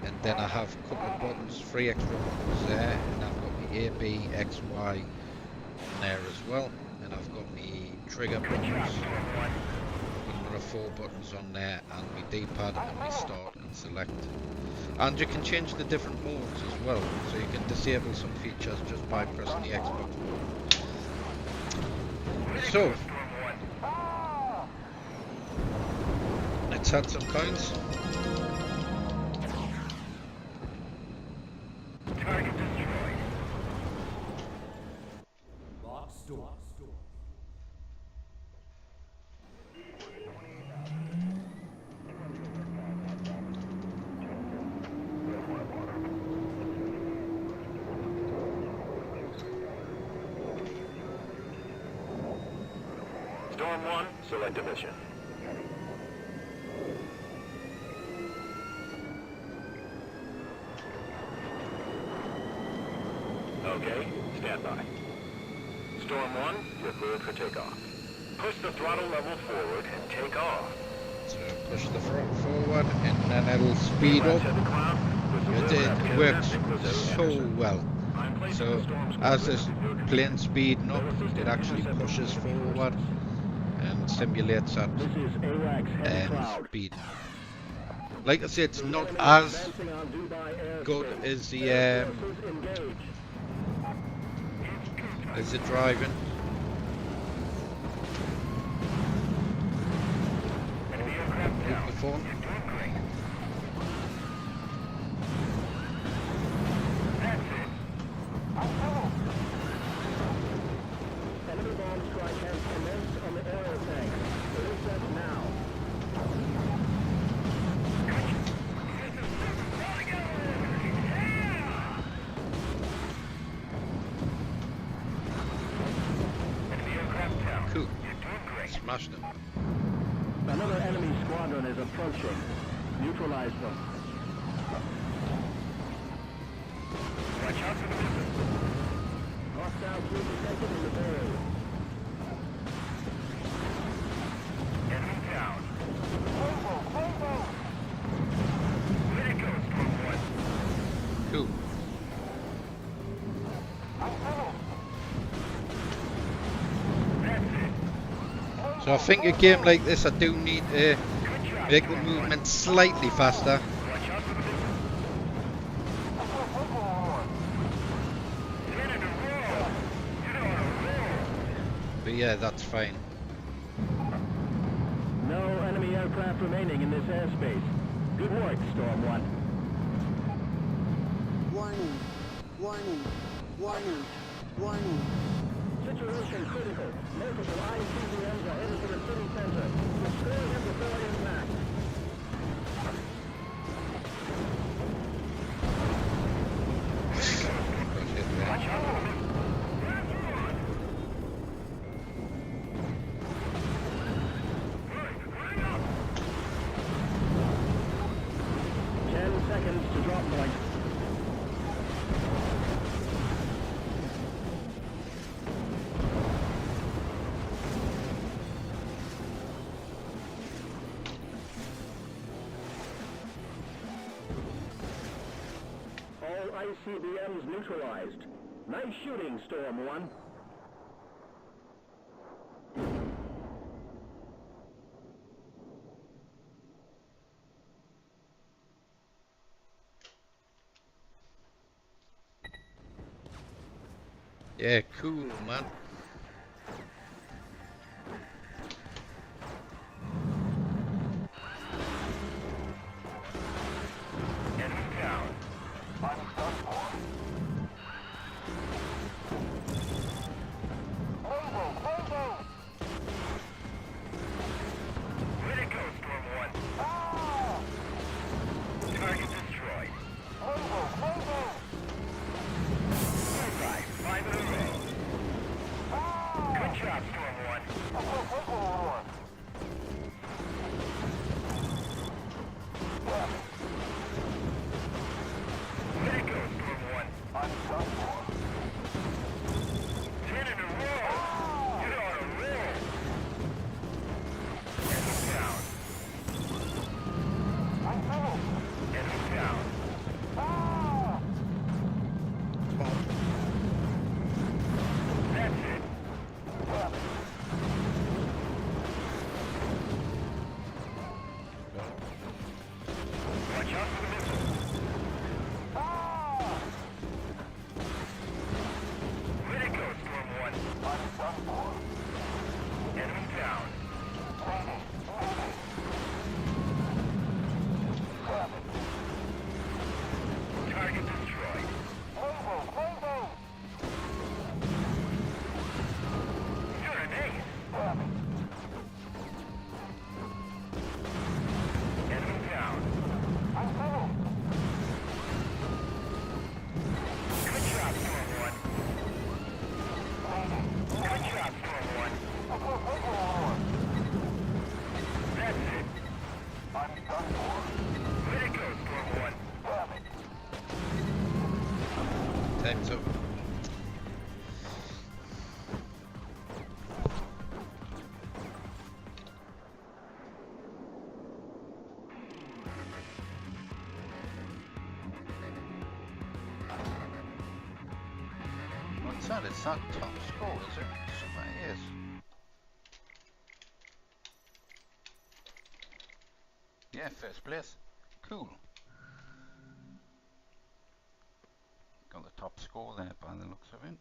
and then I have a couple of buttons, 3 extra buttons there, and I've got my A, B, X, Y on there as well, and I've got my trigger buttons, another 4 buttons on there, and my D-pad and my start and select. And you can change the different modes as well, so you can disable some features just by pressing the Xbox button. So, let's add some coins. Target destroyed. Machstorm. Storm 1, select a mission. Okay, stand by. Storm 1, you're cleared for takeoff. Push the throttle level forward and take off. So push the throttle forward and then it'll speed up. It works so well. So as this plane speeding up, it actually pushes forward and simulates that speed. Like I said, it's not as good as the driving. Move the phone. Enemy bomb strike has commenced on the aero tank. Release that now. Cool. Smashed it. Another enemy squadron is approaching. Neutralize them. Watch out for the missiles. Hostile fleet detected in the area. Enemy down. Let it go, Storm 1. Cool. So I think a game like this, I do need to make the movement slightly faster. Watch out for the missiles. Get in a roll. Get on a roll. But yeah, that's fine. No enemy aircraft remaining in this airspace. Good work, Storm 1. Warning. Warning. Warning. Warning. Situation critical. Multiple ICBMs are headed to the city center. Destroy them before impact. Watch out for the missiles. 10 seconds to drop point. ICBMs neutralized. Nice shooting, Storm 1. Yeah, cool, man. Enemy down. Way to go, Storm 1. Target destroyed. Bullseye, 5 in a row. Good job, Storm 1. Way to go, Storm 1. 10 in a row. You're on a roll. Enemy down. Enemy down. That's it. Watch out for the missile. Way to go, Storm 1. Enemy down. Target destroyed. You're an ace. Enemy down. Good job, Storm 1. Good job, Storm 1. That's it. Way to go, Storm 1. Time's up. What's that? It's not top score, is it? Something is. Yeah, first place. Cool. Got the top score there by the looks of it.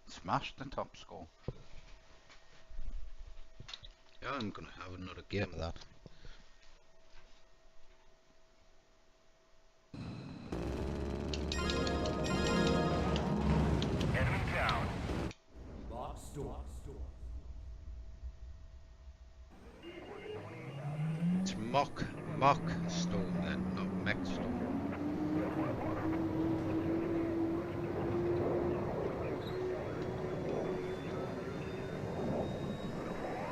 Smashed the top score. Yeah, I'm gonna have another game of that. Enemy down. It's Machstorm then, not Mech Storm.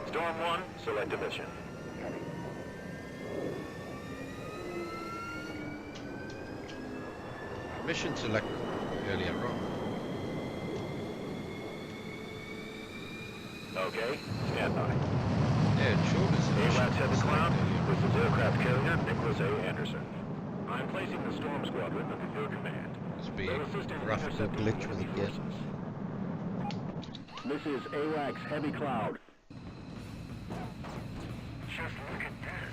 Storm 1, select a mission. Mission select earlier on. Okay, stand by. Yeah, it showed us a mission AWACS at the cloud. select earlier. This is aircraft carrier Nicholas A. Anderson. I'm placing the Storm Squadron under your command. Must be They'll a assist in graphical intercepting glitch with enemy the game. forces. This is AWACS Heavy Cloud. Just look at this.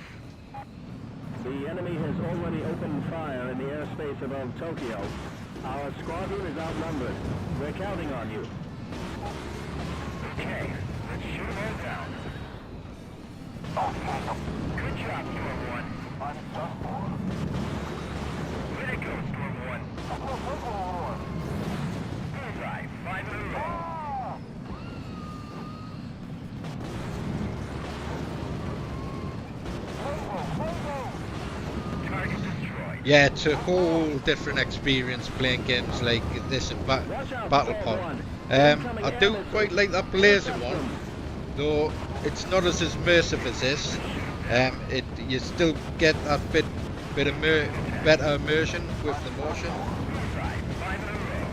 The enemy has already opened fire in the airspace above Tokyo. Our squadron is outnumbered. We're counting on you. Okay, let's shoot them all down. Good job, Storm 1. Way to go, Storm 1. Bullseye, 5 in a row. Target destroyed. Yeah, it's a whole different experience playing games like this in Battle Pod. I do quite like that Blazer one, though it's not as immersive as this. You still get that bit of better immersion with the motion. Bullseye, 5 in a row.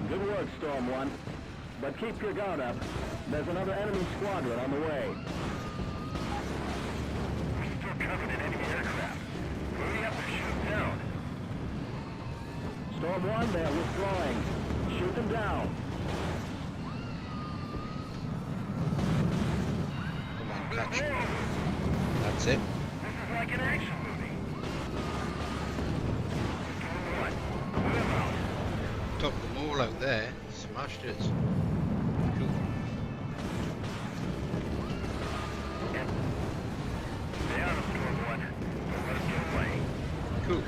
Good work, Storm 1. but keep your guard up. There's another enemy squadron on the way. We're still covered in enemy aircraft. Hurry up and shoot them down. Storm 1, they're withdrawing. Shoot them down. Come on, catch. That's it. This is like an action movie. Storm 1, clear them out. Took them all out there. Smashed it. Cool. Stay on them, Storm 1. Don't let them get away. Cool.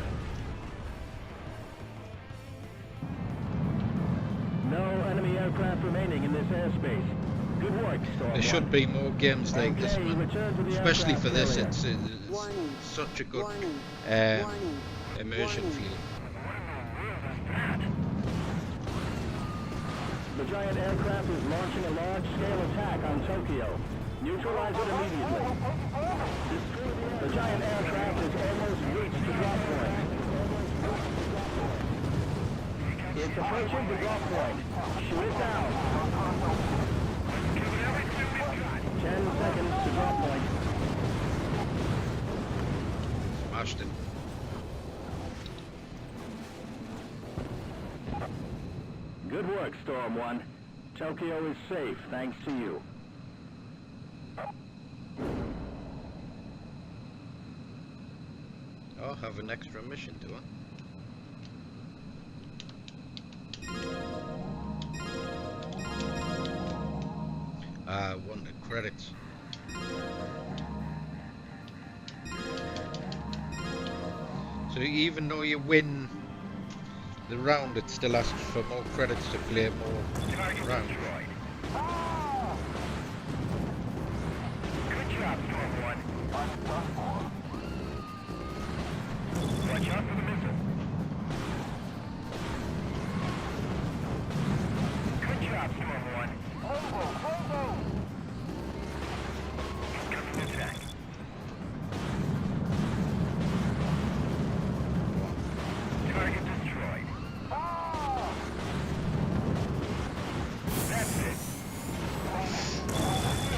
No enemy aircraft remaining in this airspace. Good work, Storm 1. There should be more games like this Okay, one. return to the Especially for aircraft this, area. it's Warning. such a good Warning. immersion Warning. feel. The giant aircraft is launching a large-scale attack on Tokyo. Neutralize it immediately. The giant aircraft has almost reached the drop point. It's approaching the drop point. Shoot it down. 10 seconds to drop point. Smashed it. Good work, Storm 1. Tokyo is safe thanks to you. I'll have an extra mission to it. Wanted credits. So even though you win the round, it still asks for more credits to play more rounds. Good job, Storm 1. Watch out for the missile. Good job, Storm 1. Incoming attack. Target destroyed. That's it.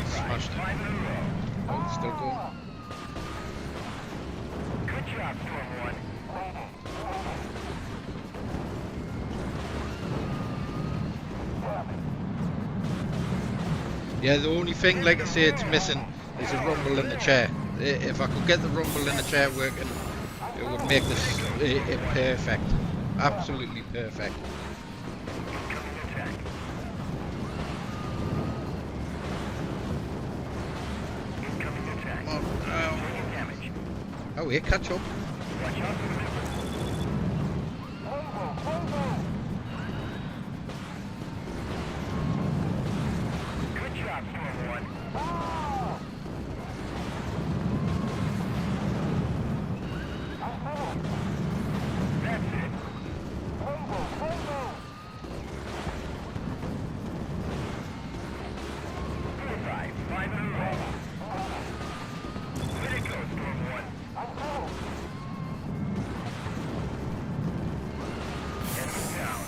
Smashed it. 5 in a row. Oh, it's still going. Good job, Storm 1. Yeah, the only thing, like I say, it's missing is a rumble in the chair. If I could get the rumble in the chair working, it would make this it perfect. Absolutely perfect. Incoming attack. Incoming attack. Come on. Taking damage. Oh, here, catch up. Watch out for the missile. Good job, Storm 1. That's it. 5 in a row. Way to go, Storm 1. Enemy down.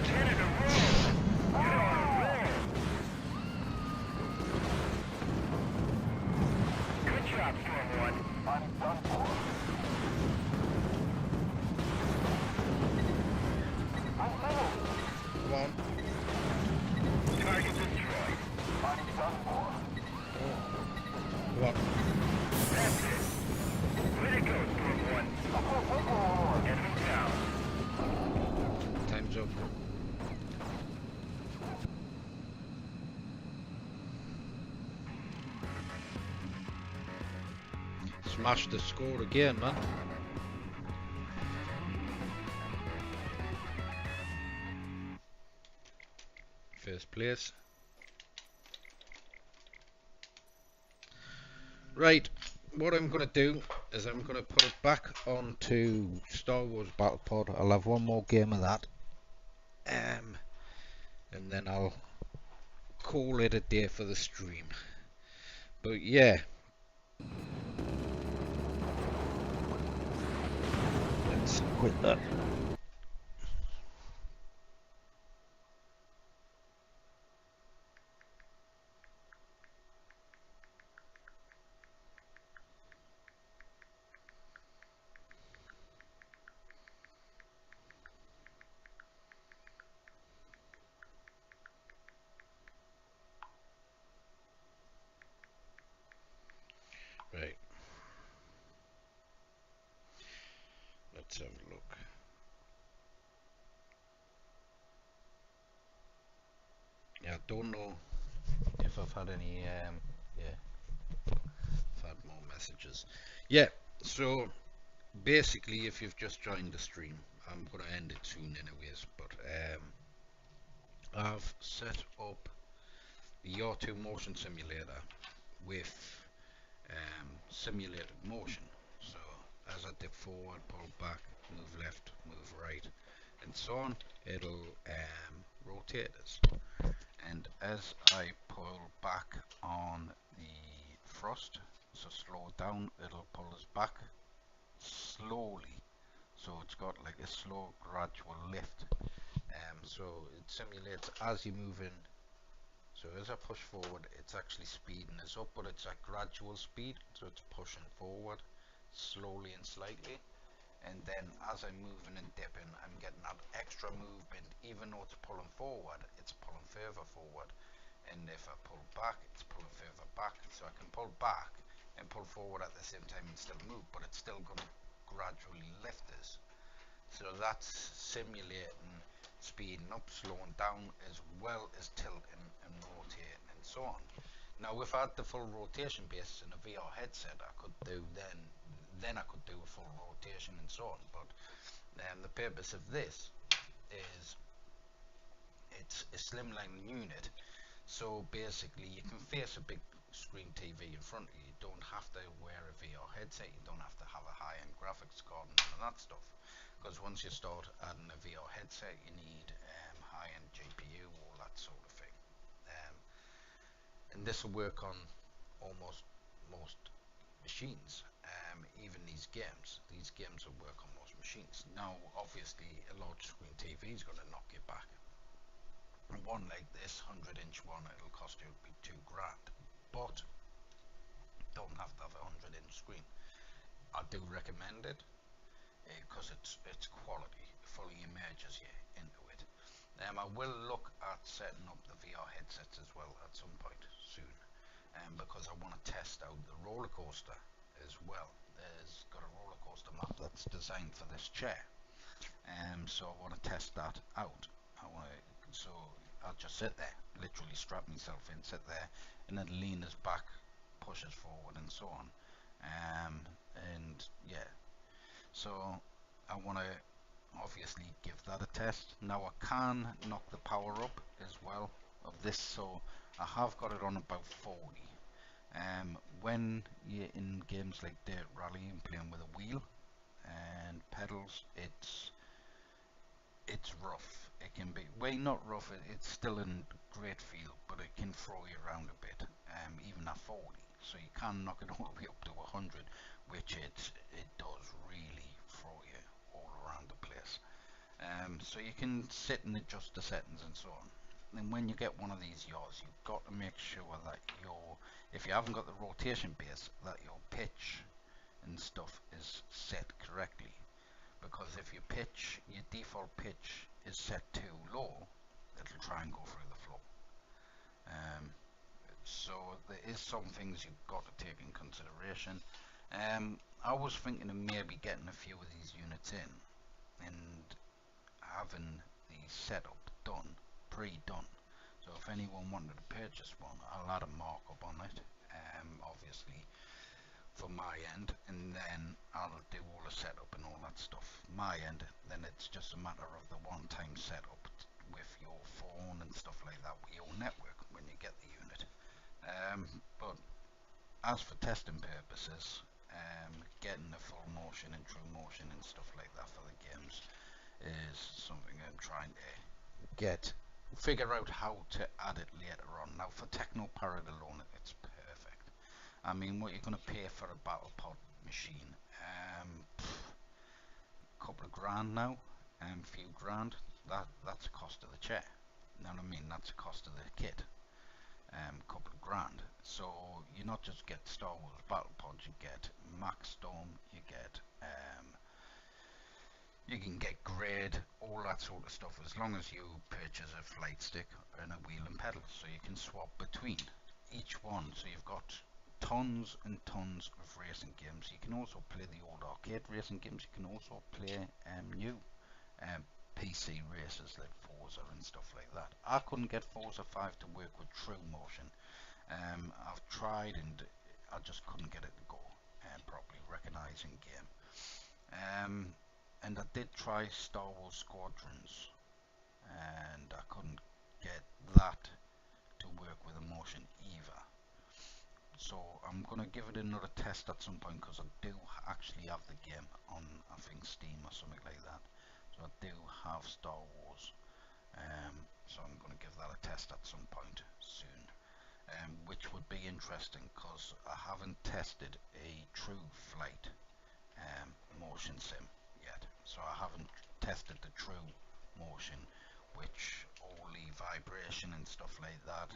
10 in a row. You're on a roll. Good job, Storm 1. Come on. Target destroyed. Come on. That's it. Way to go, Storm 1. Enemy down. Time's up. Smash the score again, man. First place. Right, what I'm going to do is I'm going to put it back onto Star Wars Battle Pod. I'll have one more game of that. And then I'll call it a day for the stream. But yeah. Let's quit that. Let's have a look. Yeah, I don't know if I've had any, yeah, I've had more messages. Yeah, so basically, if you've just joined the stream, I'm going to end it soon anyways, but I've set up the R2 motion simulator with simulated motion. So as I dip forward, pull back, move left, move right, and so on, it'll rotate us. And as I pull back on the thrust, so slow down, it'll pull us back slowly. So it's got like a slow gradual lift. So it simulates as you move in. So as I push forward, it's actually speeding us up, but it's a gradual speed, so it's pushing forward slowly and slightly. And then as I'm moving and dipping, I'm getting that extra movement. Even though it's pulling forward, it's pulling further forward. And if I pull back, it's pulling further back. So I can pull back and pull forward at the same time and still move, but it's still going to gradually lift us. So that's simulating speeding up, slowing down, as well as tilting and rotating and so on. Now if I had the full rotation base in a VR headset, I could do then I could do a full rotation and so on, but the purpose of this is it's a slimline unit, so basically you can face a big screen TV in front of you. You don't have to wear a VR headset, you don't have to have a high-end graphics card and all that stuff, because once you start adding a VR headset, you need high-end GPU, all that sort of thing. And this will work on almost most machines, even these games. These games will work on most machines. Now, obviously, a large screen TV is going to knock you back. One like this 100-inch one, it'll cost you $2 grand, but don't have to have a 100-inch screen. I do recommend it because it's quality, it fully immerses you into it. I will look at setting up the VR headsets as well at some point soon, because I want to test out the roller coaster as well. There's got a roller coaster map that's designed for this chair, so I want to test that out. So I'll just sit there, literally strap myself in, sit there, and then lean us back, push us forward, and so on. And yeah, so I want to obviously give that a test. Now I can knock the power up as well of this, so I have got it on about 40. When you're in games like Dirt Rally and playing with a wheel and pedals, it's rough. It can be, well, not rough, it's still in great feel, but it can throw you around a bit, even at 40. So you can knock it all the way up to 100, which it does really throw you all around the place. So you can sit and adjust the settings and so on. And when you get one of these yaws, you've got to make sure that if you haven't got the rotation base, that your pitch and stuff is set correctly. Because if your default pitch is set too low, it'll try and go through the floor. So there is some things you've got to take in consideration. I was thinking of maybe getting a few of these units in and having the setup done, pre-done. So if anyone wanted to purchase one, I'll add a markup on it, obviously for my end, and then I'll do all the setup and all that stuff my end. Then it's just a matter of the one-time setup with your phone and stuff like that with your network when you get the unit. But as for testing purposes, getting the full motion and true motion and stuff like that for the games is something I'm trying to figure out how to add it later on. Now for TeknoParrot alone, it's perfect. I mean, what you're going to pay for a battle pod machine, couple of grand now, few grand, that's the cost of the chair. You know what I mean? That's the cost of the kit, couple of grand. So you not just get Star Wars battle pods, you get Machstorm, you can get grade, all that sort of stuff, as long as you purchase a flight stick and a wheel and pedal, so you can swap between each one. So you've got tons and tons of racing games. You can also play the old arcade racing games. You can also play new PC races like Forza and stuff like that. I couldn't get Forza 5 to work with True Motion. I've tried and I just couldn't get it to go properly, recognizing game. And I did try Star Wars Squadrons, and I couldn't get that to work with a motion either. So I'm going to give it another test at some point, because I do actually have the game on, I think, Steam or something like that. So I do have Star Wars, so I'm going to give that a test at some point soon, which would be interesting because I haven't tested a true flight motion sim yet. So I haven't tested the true motion, which all the vibration and stuff like that.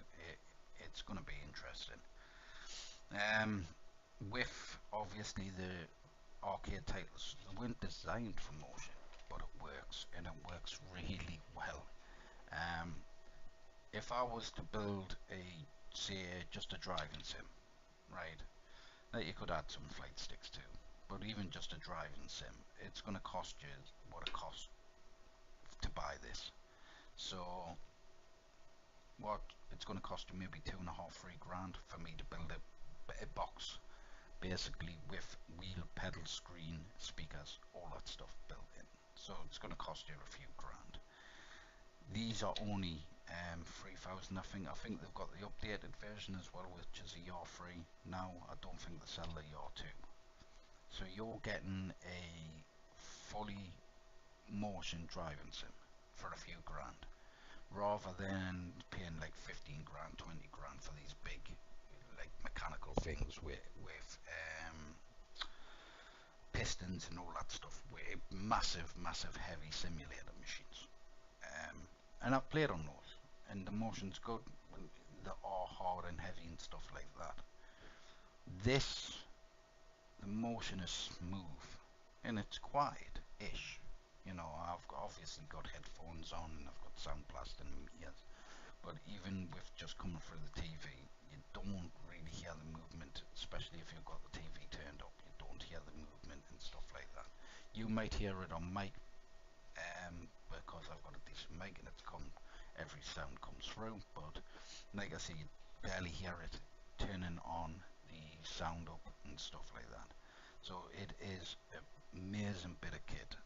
It's going to be interesting. With obviously the arcade titles, they weren't designed for motion, but it works, and it works really well. If I was to build say just a driving sim, right, that you could add some flight sticks to, but even just a driving sim, it's going to cost you what it costs to buy this. So what it's going to cost you, maybe 2.5, 3 grand for me to build a box, basically with wheel, pedal, screen, speakers, all that stuff built in. So it's going to cost you a few grand. These are only 3,000. I think they've got the updated version as well, which is a year free. Now I don't think they sell the year 2. So you're getting a fully motion driving sim for a few grand, rather than paying like 15 grand, 20 grand for these big, like, mechanical things with pistons and all that stuff, with massive heavy simulator machines. And I've played on those, and the motion's good. They are hard and heavy and stuff like that. The motion is smooth, and it's quiet-ish. You know, I've obviously got headphones on, and I've got sound blasting in my ears. But even with just coming through the TV, you don't really hear the movement, especially if you've got the TV turned up. You don't hear the movement and stuff like that. You might hear it on mic, because I've got a decent mic and every sound comes through, but like I say, you barely hear it turning on the sound up and stuff like that. So it is an amazing bit of kit.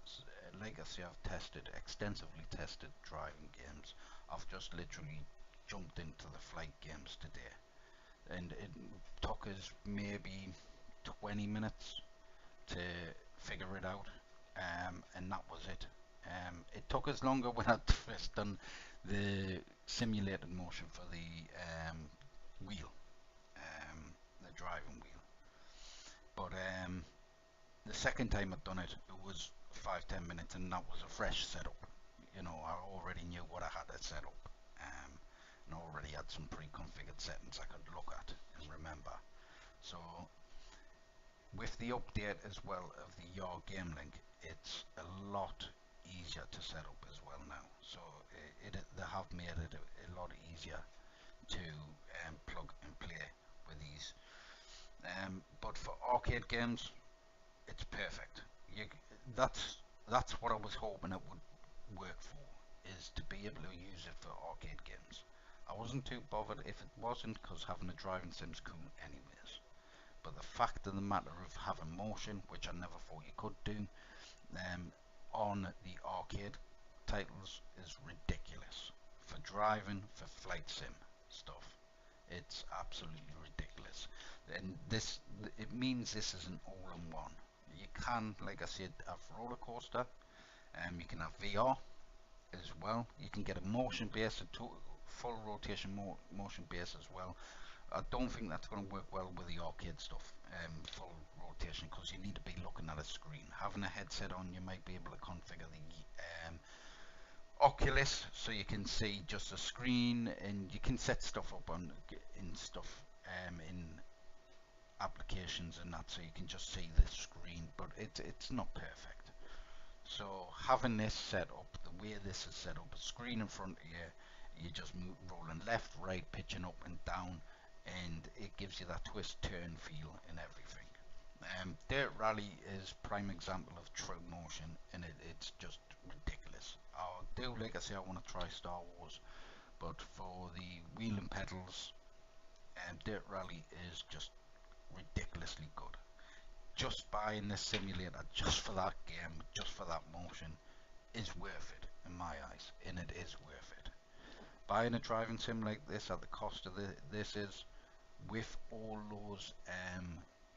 Like I say, I've extensively tested driving games. I've just literally jumped into the flight games today, and it took us maybe 20 minutes to figure it out, and that was it. It took us longer when I'd first done the simulated motion for the wheel, the driving wheel. But the second time I'd done it, it was 5-10 minutes, and that was a fresh setup. You know, I already knew what I had to set up, and I already had some pre-configured settings I could look at and remember. So with the update as well of the Your Game Link, it's a lot easier to set up as well now. So they have made it a lot easier to plug and play with these. But for arcade games, it's perfect. That's what I was hoping it would work for, is to be able to use it for arcade games. I wasn't too bothered if it wasn't, because having a driving sim's cool anyways. But the fact of the matter of having motion, which I never thought you could do, on the arcade titles is ridiculous. For driving, for flight sim stuff, it's absolutely ridiculous. And it means this is an all-in-one. You can, like I said, have roller coaster, you can have VR as well. You can get a motion base, full rotation motion base as well. I don't think that's going to work well with the arcade stuff, full rotation, because you need to be looking at a screen. Having a headset on, you might be able to configure the Oculus so you can see just a screen, and you can set stuff up in applications and that, so you can just see the screen, but it's not perfect. So having this set up, the way this is set up, a screen in front of you, you just rolling left, right, pitching up and down, and it gives gives you that twist turn feel and everything. Dirt Rally is prime example of true motion, and it's just ridiculous. I do, like I say, I want to try Star Wars, but for the wheel and pedals, Dirt Rally is just ridiculously good. Just buying this simulator just for that game, just for that motion, is worth it in my eyes, and it is worth it. Buying a driving sim like this at the cost of this is, with all those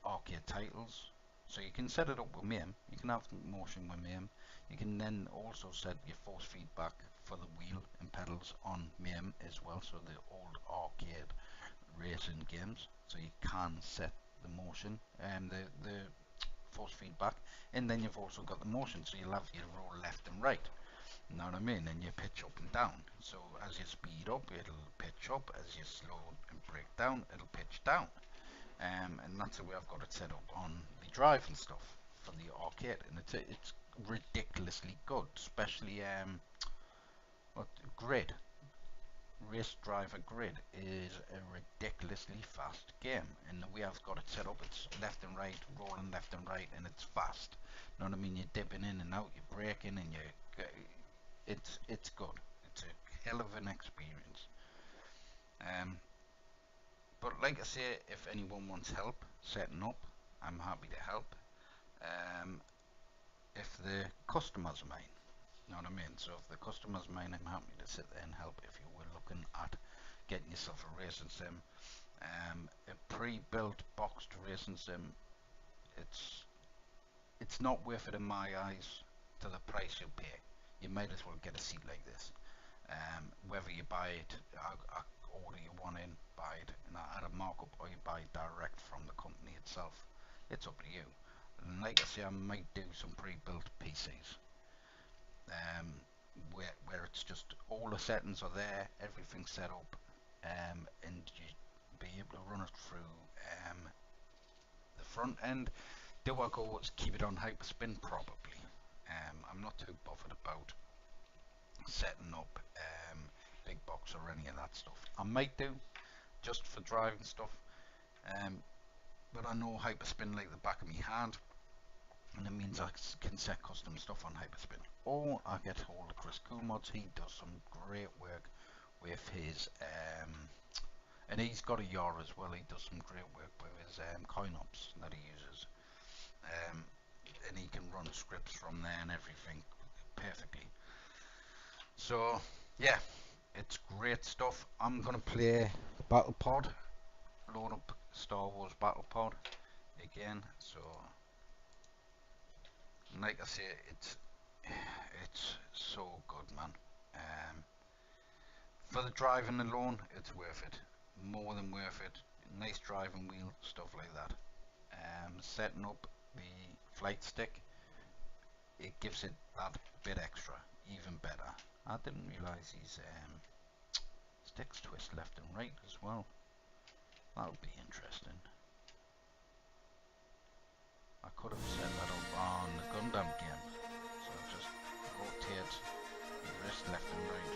arcade titles, so you can set it up with MAME, you can have motion with MAME, you can then also set your force feedback for the wheel and pedals on MAME as well, so the old arcade racing games, so you can set the motion and the force feedback, and then you've also got the motion, so you'll have your roll left and right, you know what I mean, and you pitch up and down, so as you speed up it'll pitch up, as you slow and break down it'll pitch down, and that's the way I've got it set up on the drive and stuff for the arcade, and it's ridiculously good, especially Grid. Race Driver Grid is a ridiculously fast game, and the way I've got it set up, it's left and right, rolling left and right, and it's fast. You know what I mean? You're dipping in and out, you're braking, and it's good. It's a hell of an experience. But like I say, if anyone wants help setting up, I'm happy to help. If the customer's mine, you know what I mean? So if the customer's mine, I'm happy to sit there and help if you were looking at getting yourself a racing sim. A pre-built boxed racing sim, it's not worth it in my eyes to the price you pay. You might as well get a seat like this. Whether you buy it, I order you one in, buy it, and I add a markup, or you buy it direct from the company itself. It's up to you. And like I say, I might do some pre-built PCs. Where it's just all the settings are there, everything's set up, and you be able to run it through the front end. Do I go keep it on hyperspin? Probably. I'm not too bothered about setting up big box or any of that stuff. I might do just for driving stuff, but I know hyperspin like the back of my hand, and it means I can set custom stuff on hyperspin. Or I get hold of Chris Coolmods. He does some great work with his and he's got a YAR as well. He does some great work with his coin ops that he uses, and he can run scripts from there and everything perfectly. So yeah, it's great stuff. I'm gonna play Battle Pod, load up Star Wars Battle Pod again. So like I say, it's so good, man. For the driving alone, it's worth it. More than worth it. Nice driving wheel, stuff like that. Setting up the flight stick, it gives it that bit extra, even better. I didn't realise these sticks twist left and right as well. That would be interesting. I could have set that up on the Gundam game. So just rotate the wrist left and right.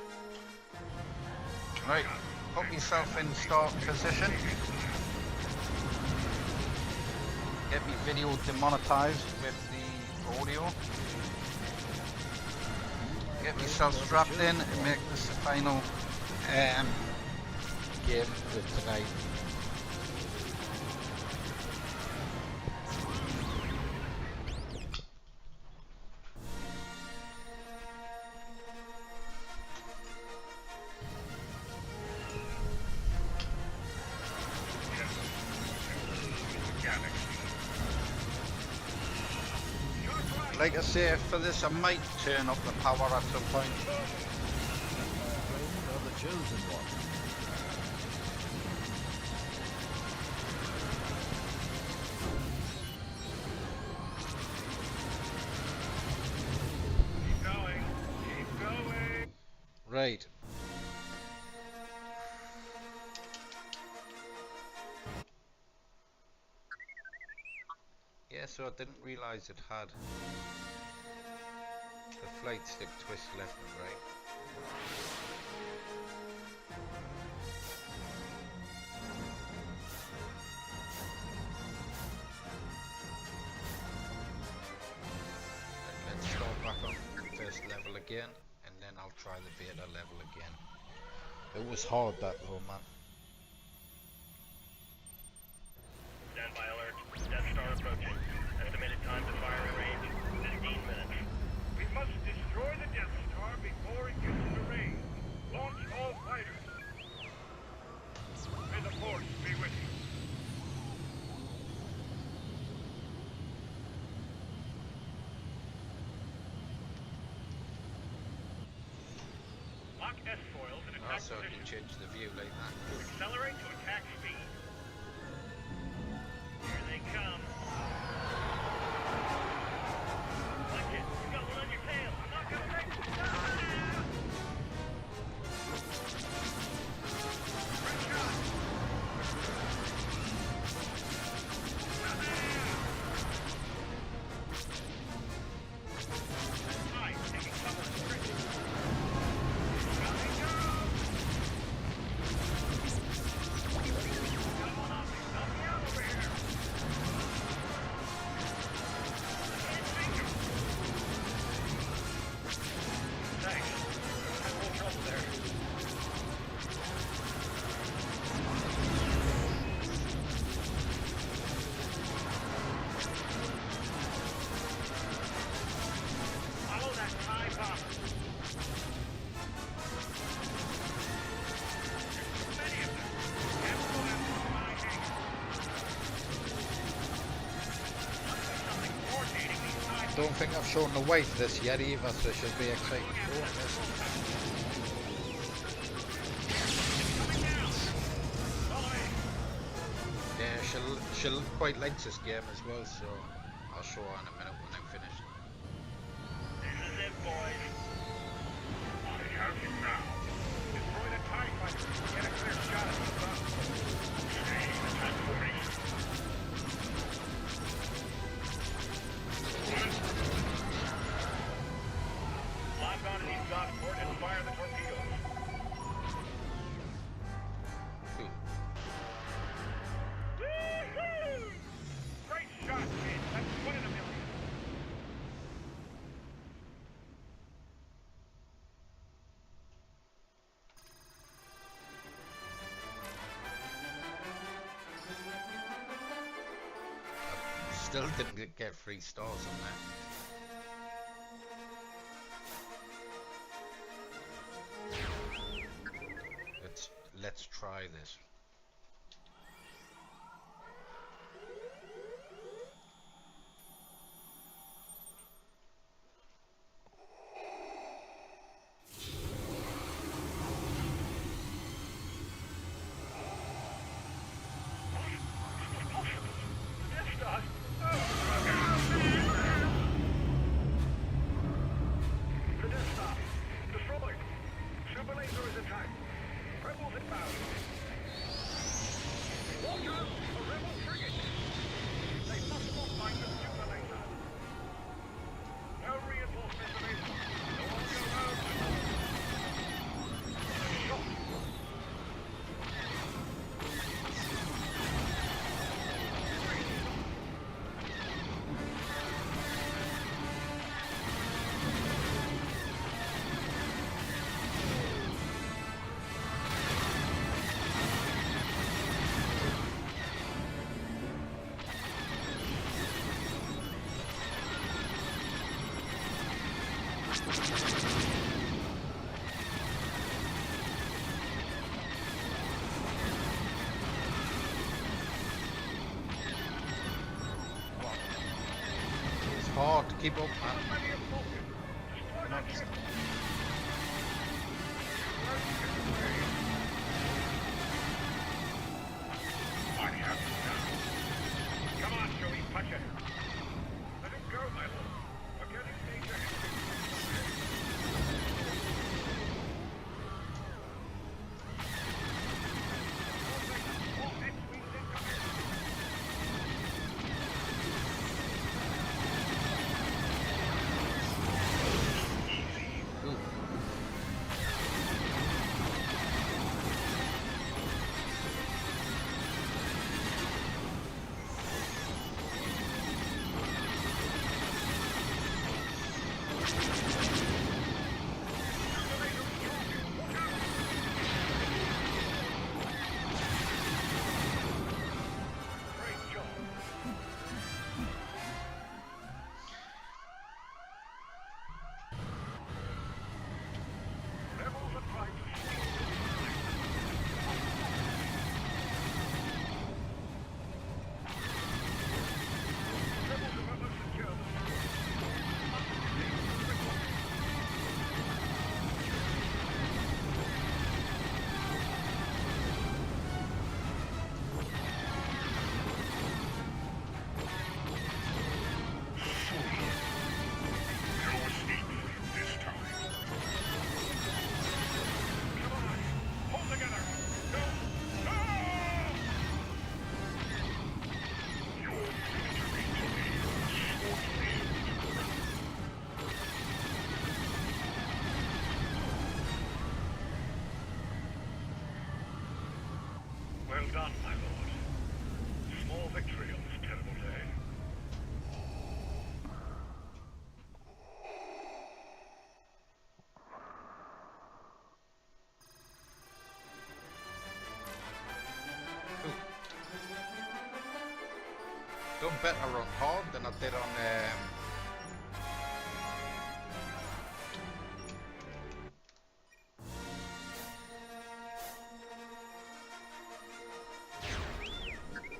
Right, put yourself in start position. Get me video demonetized with the audio. Get myself strapped in and make this the final game of tonight. Like I say, for this I might turn up the power at some point. Of the chosen one. Keep going. Keep going. Right. Yeah, so I didn't realise it had the flight stick twist left and right. first level again, and then I'll try the beta level again. It was hard, that though, man. Standby alert. Death Star approaching. Estimated time to firing range, 15 minutes. We must destroy the Death Star before it gets into range. Launch all fighters. May the Force be with you. Lock S-foils and attack So I can position. change the view like that. Accelerate to attack speed. Here they come. Watch it. You got one on your tail. I'm not gonna make it. Great shot. Hi, taking cover in the trenches. Coming down. Come on, Optic. Help me out over here. Thanks. Had a little trouble there. Follow that TIE bomber. There's too many of them. Have to go after my hangar. Something coordinating these TIE Don't think I've shown the weight of this yet either, so she'll be excited to go on this. Yeah, she'll quite like this game as well, so I'll show her in a minute when I'm finished. This is it, boys. I have you now. Destroy the TIE fighter. Get a clear shot at the sun. Change the transformation. Lock on to exhaust port and fire the torpedoes. Cool. Woo-hoo! Great shot, kid. That's one in a million. Still didn't get 3 stars on that. Let's try this. The Death Star. Destroyed. Super laser is attacked. Rebels inbound. Watch out! A rebel frigate! They must not find the super laser. No reinforcements available. No longer around. Shot. It's hard to keep up, man. Come on. I have you now. Come on, Joey, punch it. Let it go, my lord. We're getting major Cool. done, my lord. Small victory on this terrible day. Done better on hard than I did on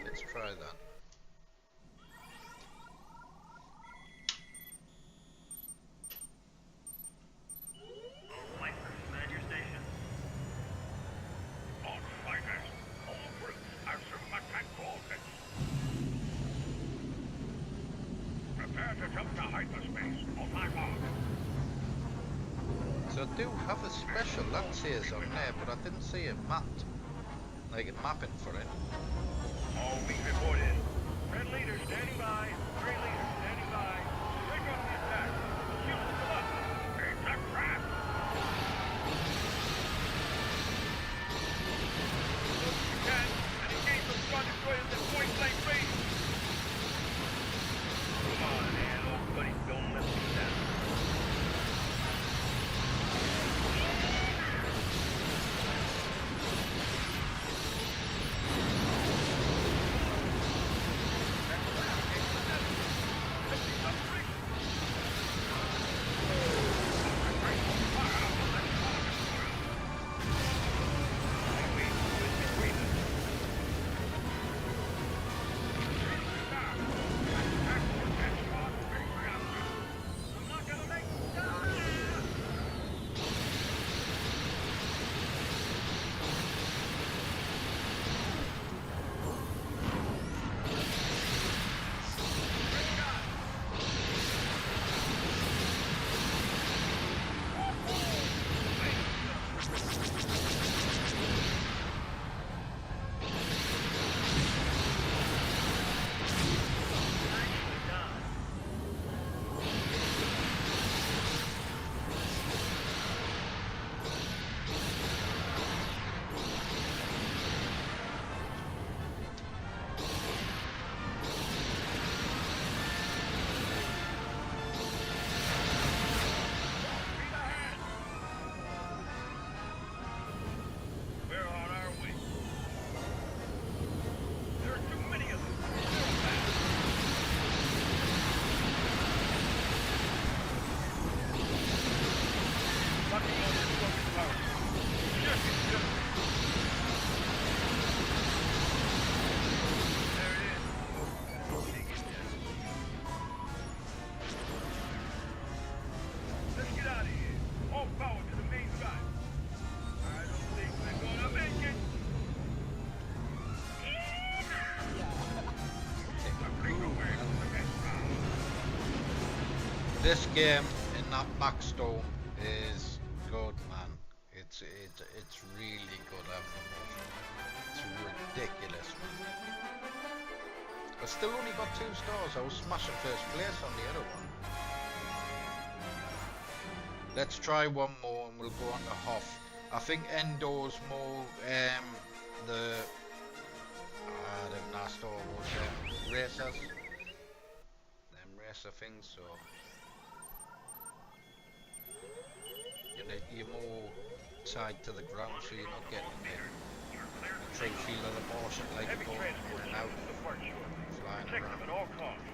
let's try that. All fighters, man your station. All fighters, all groups, answer my control. Prepare to jump to hyperspace on my mark. So I do have a special that says on there, but I didn't see it mapped. Like it mapping for it. All wing report in. Red leader standing by. Gray leader standing by. Break up the attack. Shoot them up. It's a trap. Look, you can, and engage those Star Destroyers at point blank range. Come on, man. Old buddy, don't let me down. This game in that Machstorm is good, man. It's really good having the motion. It's ridiculous, man. I still only got 2 stars. I was smashing first place on the other one. Let's try one more and we'll go on to Hoth. I think Endor's more the them Starwars racers. Them racer things, so you're more tied to the ground, so you're not getting the true feel of the motion like Heavy going transport in and out, to depart shore. flying Protect them around. at all costs.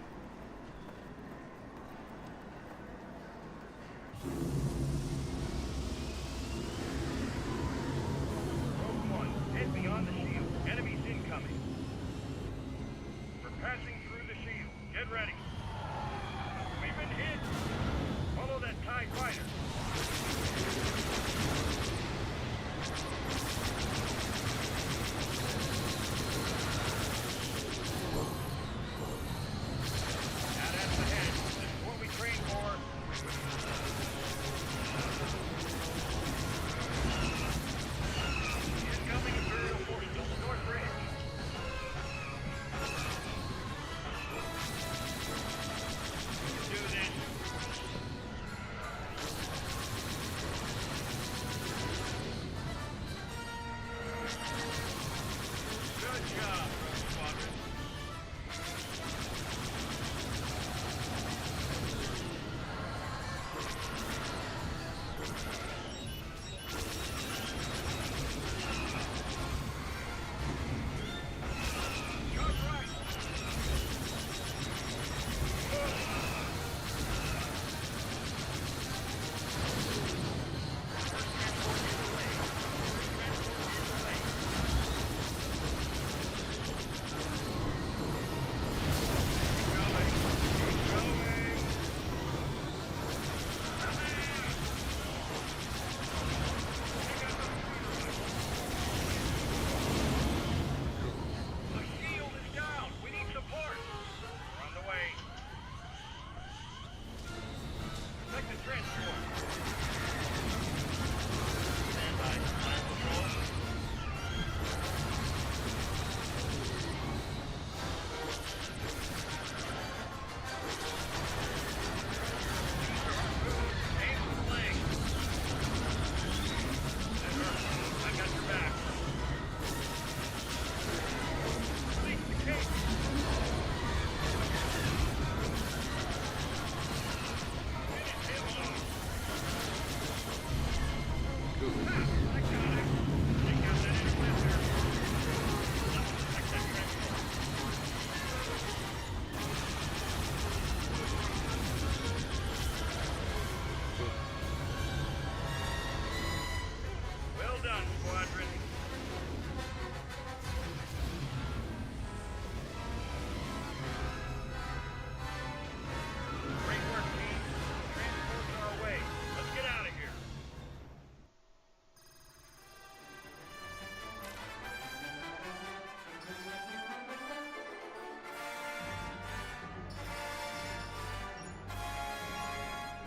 Rogue One, head beyond the shield. Enemies incoming. We're passing through the shield. Get ready. We've been hit. Follow that TIE fighter. Now that's the head. This is what we train for. Incoming Imperial forces on the North Ridge. Do this.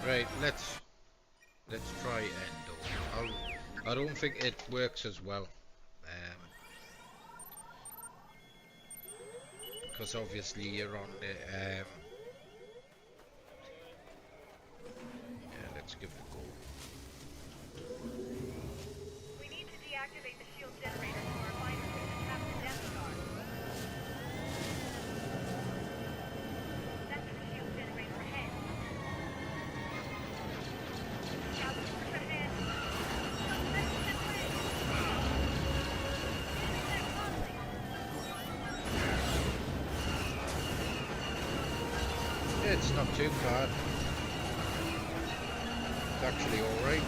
Right, let's try Endo. I don't think it works as well. Because obviously you're on the yeah, let's give it a go. We need to deactivate the shield generator so our fighters can trap the Death Star. That's the shield generator ahead. Now push ahead. It's not too bad. It's actually alright.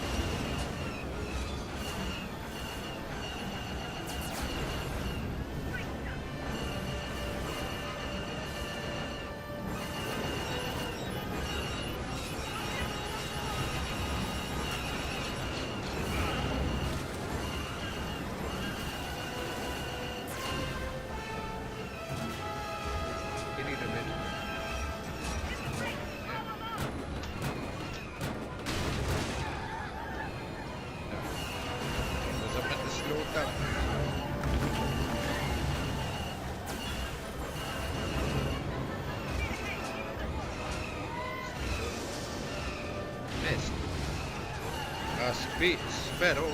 You need a minute. Was I meant to slow it down? Missed. Speed, spero.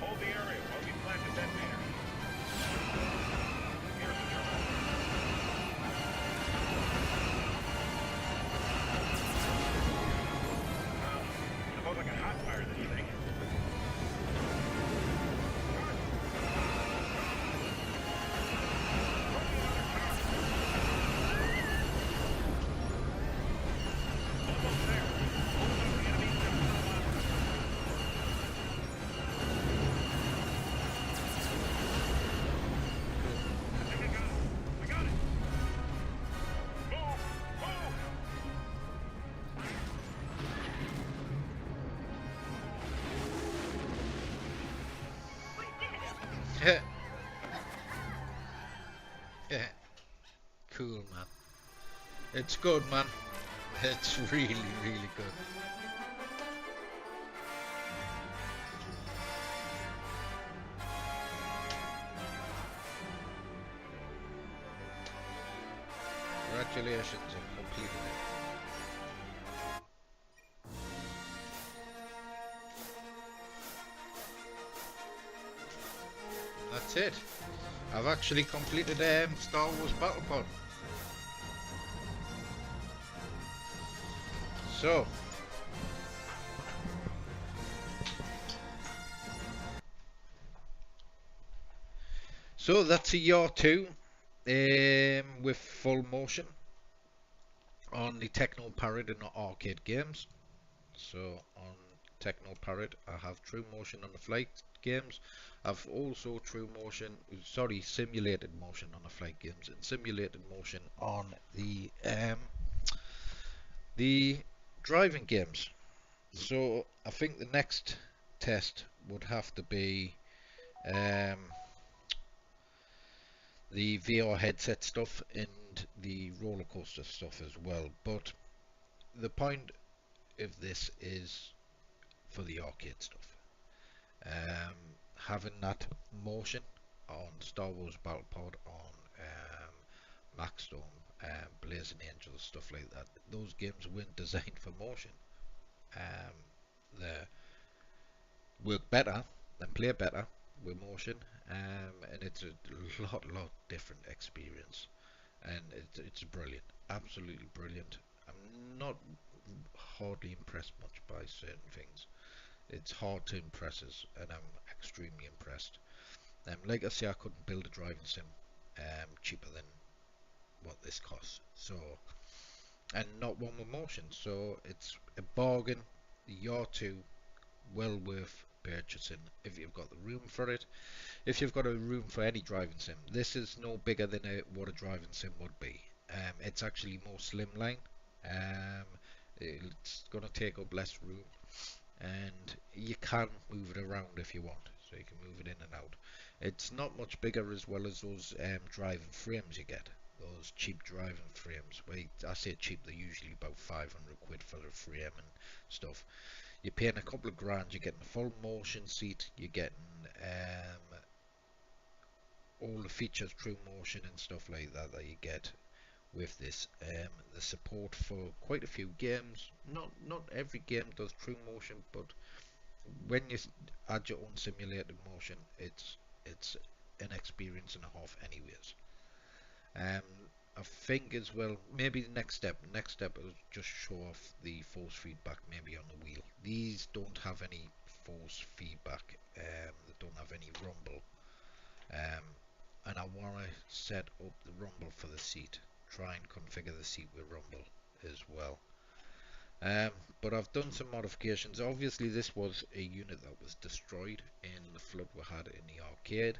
Hold the area while we plant the detonator. Here's the terminal. Suppose I can hot fire this thing. Almost there. Hold up the enemy's we got it! Move! Move! Cool, man. It's good, man. It's really, really good. Congratulations on completing it. That's it. I've actually completed Star Wars Battle Pod. So that's a year 2 with full motion on the TeknoParrot and the arcade games. So on TeknoParrot I have true motion on the flight games. I've also simulated motion on the flight games and simulated motion on the driving games. So I think the next test would have to be the VR headset stuff and the roller coaster stuff as well. But the point of this is for the arcade stuff. Having that motion on Star Wars Battle Pod, on Machstorm, Blazing Angels, stuff like that. Those games weren't designed for motion. They work better and play better with motion, and it's a lot different experience, and it's brilliant, absolutely brilliant. I'm not hardly impressed much by certain things. It's hard to impress us, and I'm extremely impressed. Like I say, I couldn't build a driving sim cheaper than what this costs. So, and not one with motion. So it's a bargain. You're too well worth purchasing if you've got the room for it. If you've got a room for any driving sim, this is no bigger than what a driving sim would be. It's actually more slimline. It's going to take up less room, and you can move it around if you want, so you can move it in and out. It's not much bigger as well as those driving frames you get, those cheap driving frames. I say cheap, they're usually about 500 quid for the frame and stuff. You're paying a couple of grand, you're getting a full motion seat, you're getting all the features, true motion and stuff like that you get with this. The support for quite a few games. Not every game does true motion, but when you add your own simulated motion, it's an experience and a half anyways. I think as well, maybe the next step is just show off the force feedback maybe on the wheel. These don't have any force feedback, they don't have any rumble, and I want to set up the rumble for the seat, try and configure the seat with rumble as well. But I've done some modifications. Obviously this was a unit that was destroyed in the flood we had in the arcade,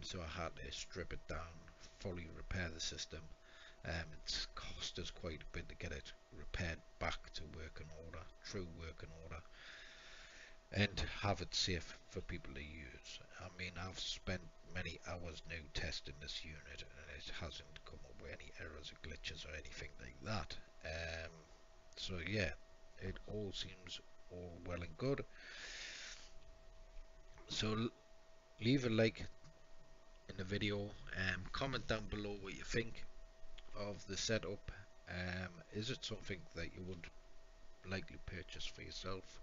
so I had to strip it down, fully repair the system. It's cost us quite a bit to get it repaired back to working order, true working order, and have it safe for people to use. I mean, I've spent many hours now testing this unit, and it hasn't come up with any errors or glitches or anything like that. So yeah, it all seems all well and good. So leave a like in the video, comment down below what you think of the setup. Is it something that you would likely purchase for yourself?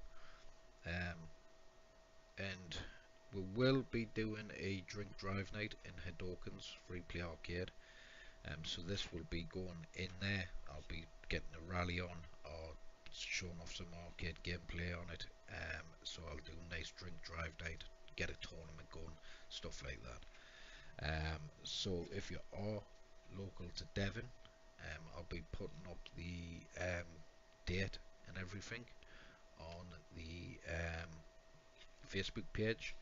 And we will be doing a drink drive night in Hawkins Free Play Arcade. So this will be going in there. I'll be getting a rally on, or showing off some arcade gameplay on it. So I'll do a nice drink drive night, get a tournament going, stuff like that. So if you are local to Devon, I'll be putting up the date and everything on the Facebook page,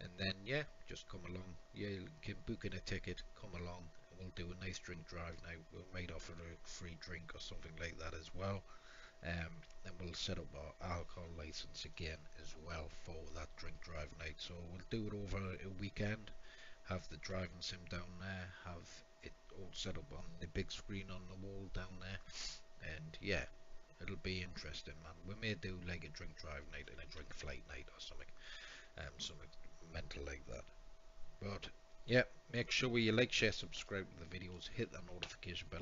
and then yeah, just come along. Yeah, you can book in a ticket, come along, and we'll do a nice drink drive now. We might offer a free drink or something like that as well, and we'll set up our alcohol license again as well for that drink drive night. So we'll do it over a weekend, have the driving sim down there, have it all set up on the big screen on the wall down there, and yeah, it'll be interesting, man. We may do like a drink drive night and a drink flight night or something, something mental like that. But yeah, make sure you like, share, subscribe to the videos, hit that notification bell